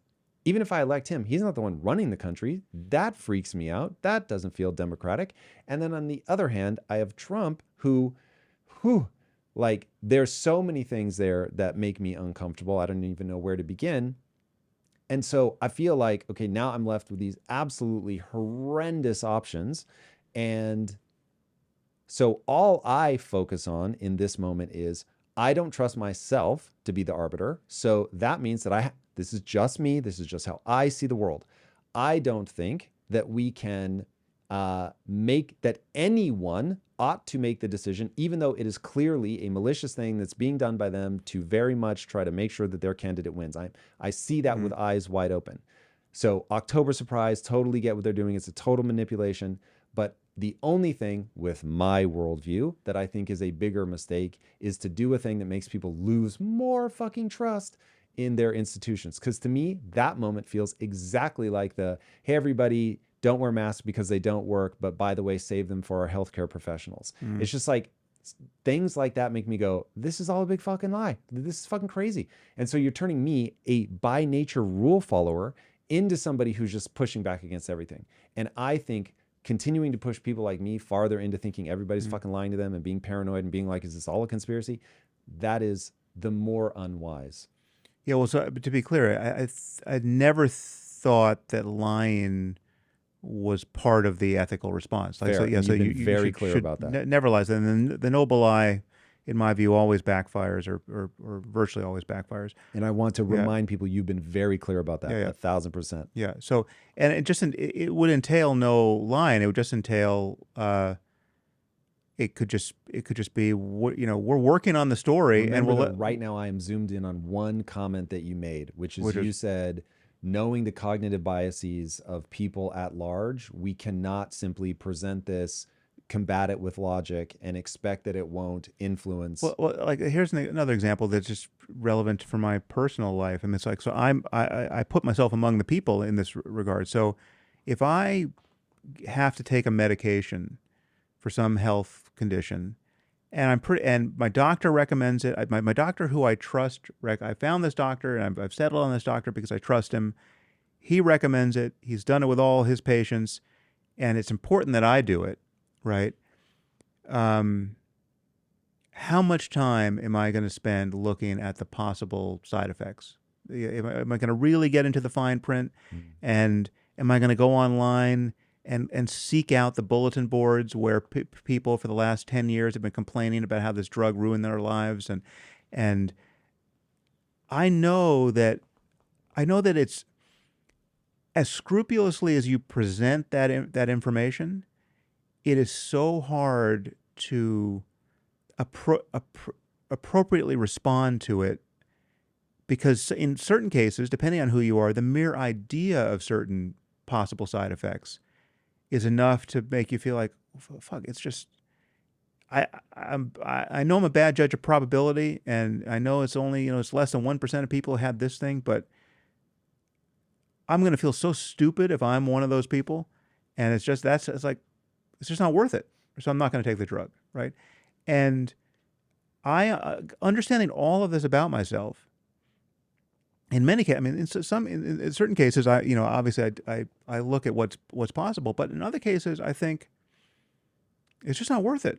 even if I elect him, he's not the one running the country. That freaks me out. That doesn't feel democratic. And then on the other hand, I have Trump who, like, there's so many things there that make me uncomfortable. I don't even know where to begin. And so I feel like, okay, now I'm left with these absolutely horrendous options. And so all I focus on in this moment is I don't trust myself to be the arbiter. So that means that this is just me. This is just how I see the world. I don't think that we can make that anyone ought to make the decision, even though it is clearly a malicious thing that's being done by them to very much try to make sure that their candidate wins. I see that with eyes wide open. So October surprise, totally get what they're doing. It's a total manipulation. But the only thing with my worldview that I think is a bigger mistake is to do a thing that makes people lose more fucking trust in their institutions. Because to me, that moment feels exactly like the, hey, everybody, don't wear masks because they don't work, but by the way, save them for our healthcare professionals. It's just like things like that make me go, this is all a big fucking lie. This is fucking crazy. And so you're turning me, a by nature rule follower, into somebody who's just pushing back against everything. And I think continuing to push people like me farther into thinking everybody's fucking lying to them and being paranoid and being like, is this all a conspiracy? That is the more unwise. Yeah, well, so to be clear, I never thought that lying was part of the ethical response. Like, so, yeah, so you've been very clear about that. Never lies. And the noble lie, in my view, always backfires, or virtually always backfires. And I want to remind people you've been very clear about that, 1,000%. Yeah. So, and it would entail no lying. It would just entail. It could just be, we're working on the story. Remember and that right now I am zoomed in on one comment that you made, which is you said, knowing the cognitive biases of people at large, we cannot simply present this, combat it with logic, and expect that it won't influence. Well, like here's another example that's just relevant for my personal life. I mean, it's like, so I put myself among the people in this regard. So if I have to take a medication for some health condition, and my doctor recommends it. My doctor, who I trust, I found this doctor, and I've settled on this doctor because I trust him. He recommends it. He's done it with all his patients, and it's important that I do it, right? How much time am I going to spend looking at the possible side effects? Am I going to really get into the fine print? And am I going to go online and seek out the bulletin boards where people for the last 10 years have been complaining about how this drug ruined their lives? And I know that it's, as scrupulously as you present that information, it is so hard to appropriately respond to it, because in certain cases, depending on who you are, the mere idea of certain possible side effects is enough to make you feel like, fuck, it's just, I know I'm a bad judge of probability, and I know it's only, it's less than 1% of people who had this thing, but I'm going to feel so stupid if I'm one of those people. And it's just not worth it. So I'm not going to take the drug, right? And understanding all of this about myself, in many cases, I mean, in certain cases, obviously I look at what's possible, but in other cases, I think it's just not worth it.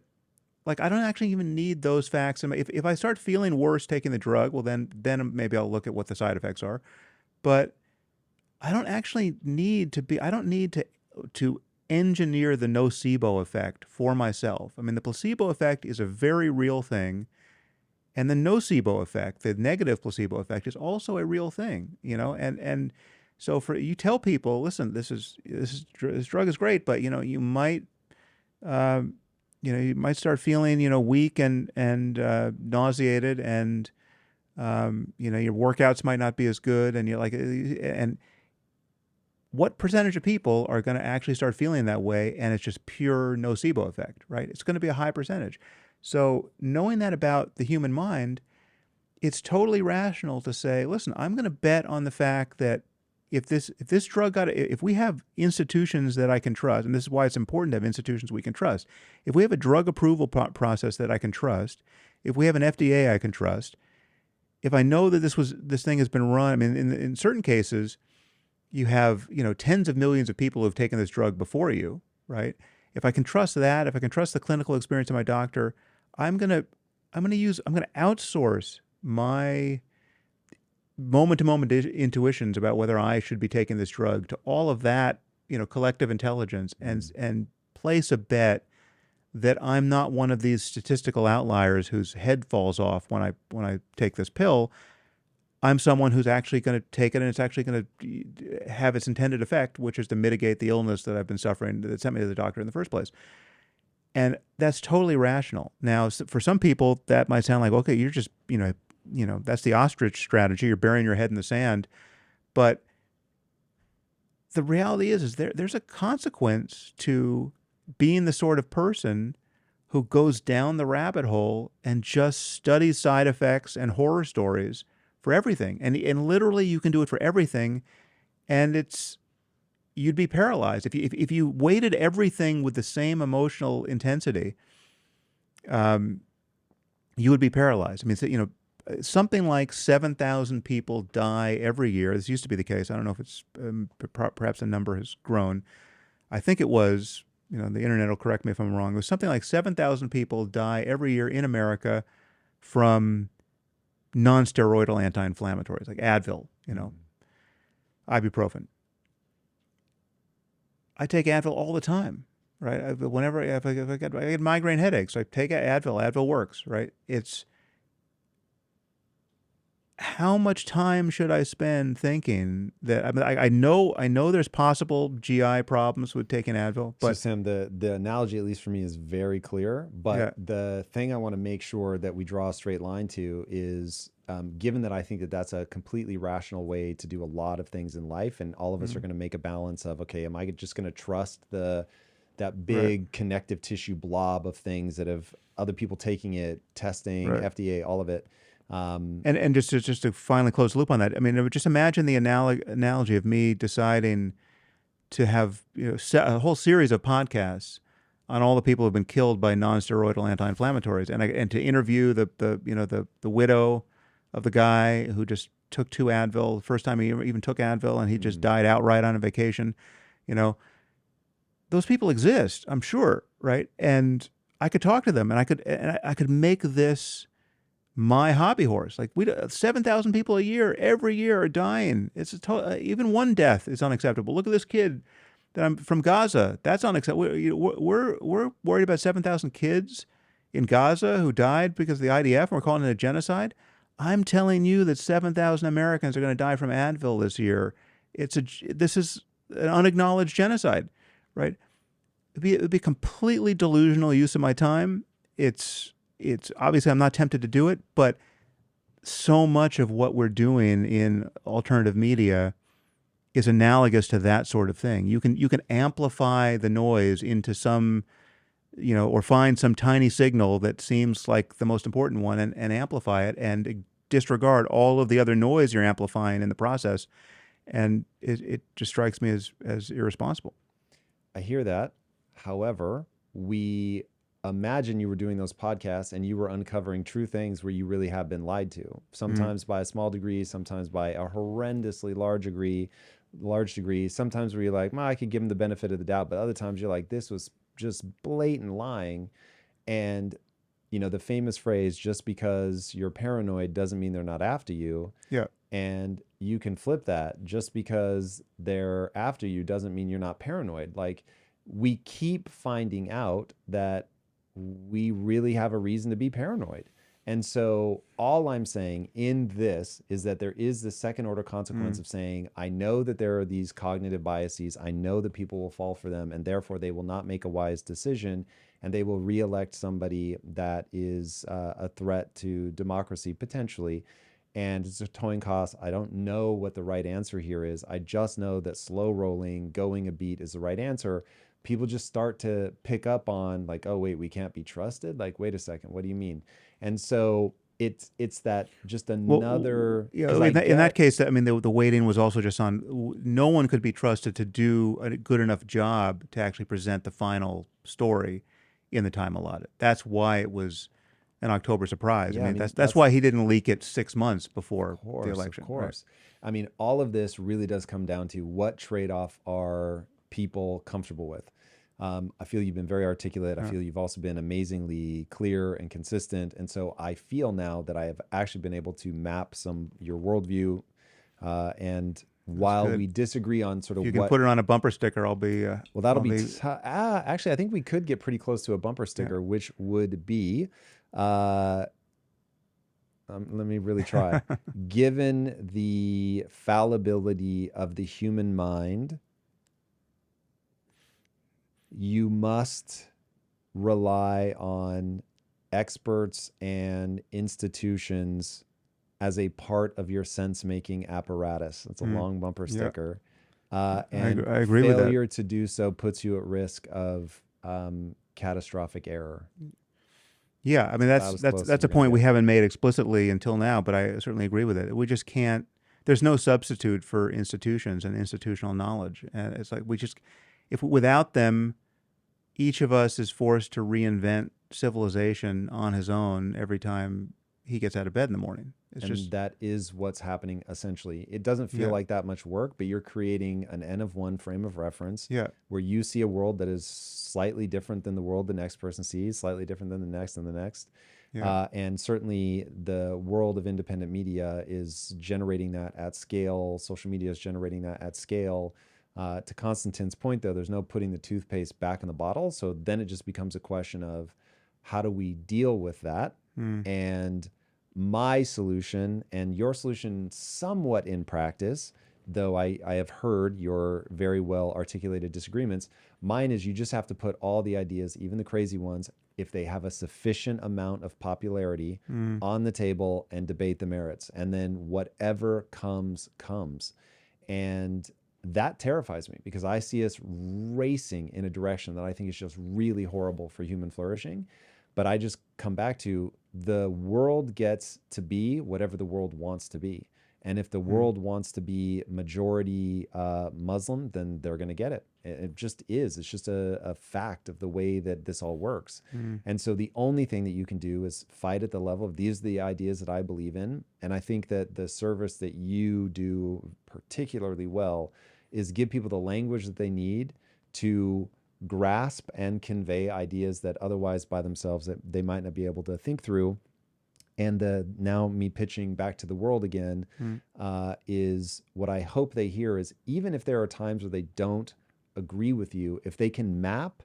Like, I don't actually even need those facts. If I start feeling worse taking the drug, well, then maybe I'll look at what the side effects are. But I don't actually need to engineer the nocebo effect for myself. I mean, the placebo effect is a very real thing. And the nocebo effect, the negative placebo effect, is also a real thing, and so you tell people, listen, this drug is great, but you might start feeling weak and nauseated, and your workouts might not be as good, and what percentage of people are going to actually start feeling that way, and it's just pure nocebo effect, right? It's going to be a high percentage. So knowing that about the human mind, it's totally rational to say, listen, I'm going to bet on the fact that if this drug if we have institutions that I can trust, and this is why it's important to have institutions we can trust. If we have a drug approval process that I can trust, if we have an FDA I can trust, if I know that this thing has been run, I mean, in certain cases, you have tens of millions of people who have taken this drug before you, right? If I can trust that, if I can trust the clinical experience of my doctor, I'm going to outsource my moment-to-moment intuitions about whether I should be taking this drug to all of that, collective intelligence, and place a bet that I'm not one of these statistical outliers whose head falls off when I take this pill. I'm someone who's actually going to take it, and it's actually going to have its intended effect, which is to mitigate the illness that I've been suffering that sent me to the doctor in the first place. And that's totally rational. Now, for some people, that might sound like, okay, you're just, that's the ostrich strategy. You're burying your head in the sand. But the reality is there's a consequence to being the sort of person who goes down the rabbit hole and just studies side effects and horror stories for everything. And literally you can do it for everything. And you'd be paralyzed. If you weighted everything with the same emotional intensity, you would be paralyzed. I mean, something like 7,000 people die every year. This used to be the case. I don't know if it's perhaps the number has grown. I think it was, the internet will correct me if I'm wrong. It was something like 7,000 people die every year in America from non-steroidal anti-inflammatories like Advil, ibuprofen. I take Advil all the time, right? If I get migraine headaches, I take Advil. Advil works, right? It's how much time should I spend thinking that? I mean, I know there's possible GI problems with taking Advil, but so Sam, the analogy, at least for me, is very clear. But the thing I want to make sure that we draw a straight line to is given that I think that that's a completely rational way to do a lot of things in life, and all of us are going to make a balance of, okay, am I just going to trust that big connective tissue blob of things that have other people taking it, testing, FDA, all of it. And just to finally close the loop on that, I mean, just imagine the analogy of me deciding to have a whole series of podcasts on all the people who've been killed by non-steroidal anti-inflammatories, and to interview the widow of the guy who just took 2 Advil, the first time he even took Advil, and he just died outright on a vacation. Those people exist, I'm sure, right? And I could talk to them, and I could make this my hobby horse. Like 7,000 people a year, every year, are dying. It's even one death is unacceptable. Look at this kid that I'm from Gaza. That's unacceptable. We're worried about 7,000 kids in Gaza who died because of the IDF, and we're calling it a genocide. I'm telling you that 7,000 Americans are going to die from Advil this year. This is an unacknowledged genocide, right? It'd be completely delusional use of my time. It's obviously I'm not tempted to do it, but so much of what we're doing in alternative media is analogous to that sort of thing. You can amplify the noise into some, or find some tiny signal that seems like the most important one, and amplify it, and disregard all of the other noise you're amplifying in the process. And it just strikes me as irresponsible. I hear that. However, we imagine you were doing those podcasts and you were uncovering true things where you really have been lied to, sometimes by a small degree, sometimes by a horrendously large degree, sometimes where you're like, I could give them the benefit of the doubt, but other times you're like, this was just blatant lying. And the famous phrase, just because you're paranoid doesn't mean they're not after you. Yeah. And you can flip that. Just because they're after you doesn't mean you're not paranoid. Like, we keep finding out that we really have a reason to be paranoid. And so all I'm saying in this is that there is the second order consequence of saying, I know that there are these cognitive biases. I know that people will fall for them, and therefore they will not make a wise decision, and they will reelect somebody that is a threat to democracy potentially. And it's a towing cost. I don't know what the right answer here is. I just know that slow rolling, going a beat is the right answer. People just start to pick up on, like, oh, wait, we can't be trusted. Like, wait a second, what do you mean? And so it's that just another. In that case, I mean, the weighting was also just on, no one could be trusted to do a good enough job to actually present the final story in the time allotted. That's why it was an October surprise. Yeah, I mean, that's why he didn't leak it 6 months before the election. Of course. Right. I mean, all of this really does come down to what trade-off are people comfortable with. I feel you've been very articulate. I feel you've also been amazingly clear and consistent. And so I feel now that I have actually been able to map your worldview. And while we disagree on sort of you can put it on a bumper sticker, I'll be. Well, that'll be. Actually, I think we could get pretty close to a bumper sticker, which would be. Let me really try. Given the fallibility of the human mind, you must rely on experts and institutions as a part of your sense-making apparatus. That's a long bumper sticker. And I agree with that. Failure to do so puts you at risk of catastrophic error. Yeah, I mean, that's a point we haven't made explicitly until now, but I certainly agree with it. We just can't. There's no substitute for institutions and institutional knowledge, and it's like without them, each of us is forced to reinvent civilization on his own every time he gets out of bed in the morning. That is what's happening essentially. It doesn't feel like that much work, but you're creating an N of one frame of reference where you see a world that is slightly different than the world the next person sees, slightly different than the next and the next. Yeah. And certainly the world of independent media is generating that at scale. Social media is generating that at scale. To Konstantin's point, though, there's no putting the toothpaste back in the bottle. So then it just becomes a question of how do we deal with that? And my solution and your solution somewhat in practice, though I have heard your very well articulated disagreements. Mine is you just have to put all the ideas, even the crazy ones, if they have a sufficient amount of popularity on the table and debate the merits. And then whatever comes. And that terrifies me because I see us racing in a direction that I think is just really horrible for human flourishing. But I just come back to the world gets to be whatever the world wants to be. And if the world wants to be majority Muslim, then they're going to get it. It just is. It's just a fact of the way that this all works. And so the only thing that you can do is fight at the level of these are the ideas that I believe in. And I think that the service that you do particularly well is give people the language that they need to grasp and convey ideas that otherwise by themselves that they might not be able to think through. And now me pitching back to the world again is what I hope they hear is even if there are times where they don't agree with you, if they can map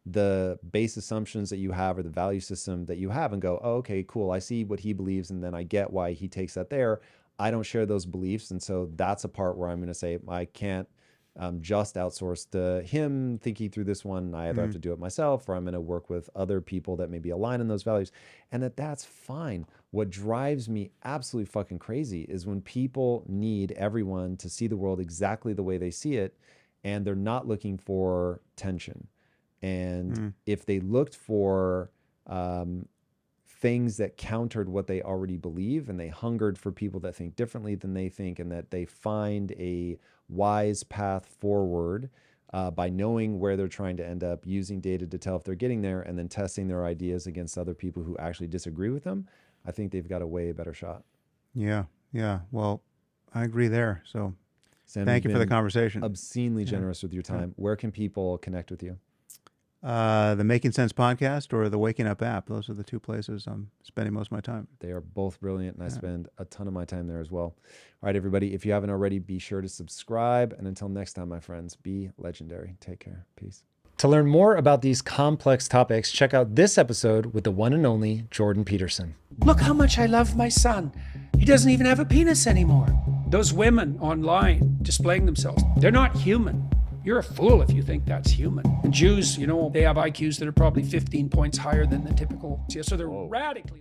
the base assumptions that you have or the value system that you have and go, oh, okay, cool. I see what he believes. And then I get why he takes that there. I don't share those beliefs. And so that's a part where I'm going to say, I can't just outsource to him thinking through this one. I either have to do it myself or I'm going to work with other people that maybe align in those values, and that's fine. What drives me absolutely fucking crazy is when people need everyone to see the world exactly the way they see it and they're not looking for tension. And if they looked for things that countered what they already believe and they hungered for people that think differently than they think and that they find a wise path forward by knowing where they're trying to end up, using data to tell if they're getting there, and then testing their ideas against other people who actually disagree with them, I think they've got a way better shot. Yeah. Well, I agree there. So Sam, thank you for the conversation. Obscenely generous with your time. Where can people connect with you? The Making Sense podcast or the Waking Up app. Those are the two places I'm spending most of my time. They are both brilliant, and I spend a ton of my time there as well. All right, everybody, if you haven't already, be sure to subscribe. And until next time, my friends, be legendary. Take care. Peace. To learn more about these complex topics, check out this episode with the one and only Jordan Peterson. Look how much I love my son. He doesn't even have a penis anymore. Those women online displaying themselves, they're not human. You're a fool if you think that's human. And Jews, they have IQs that are probably 15 points higher than the typical. So they're radically...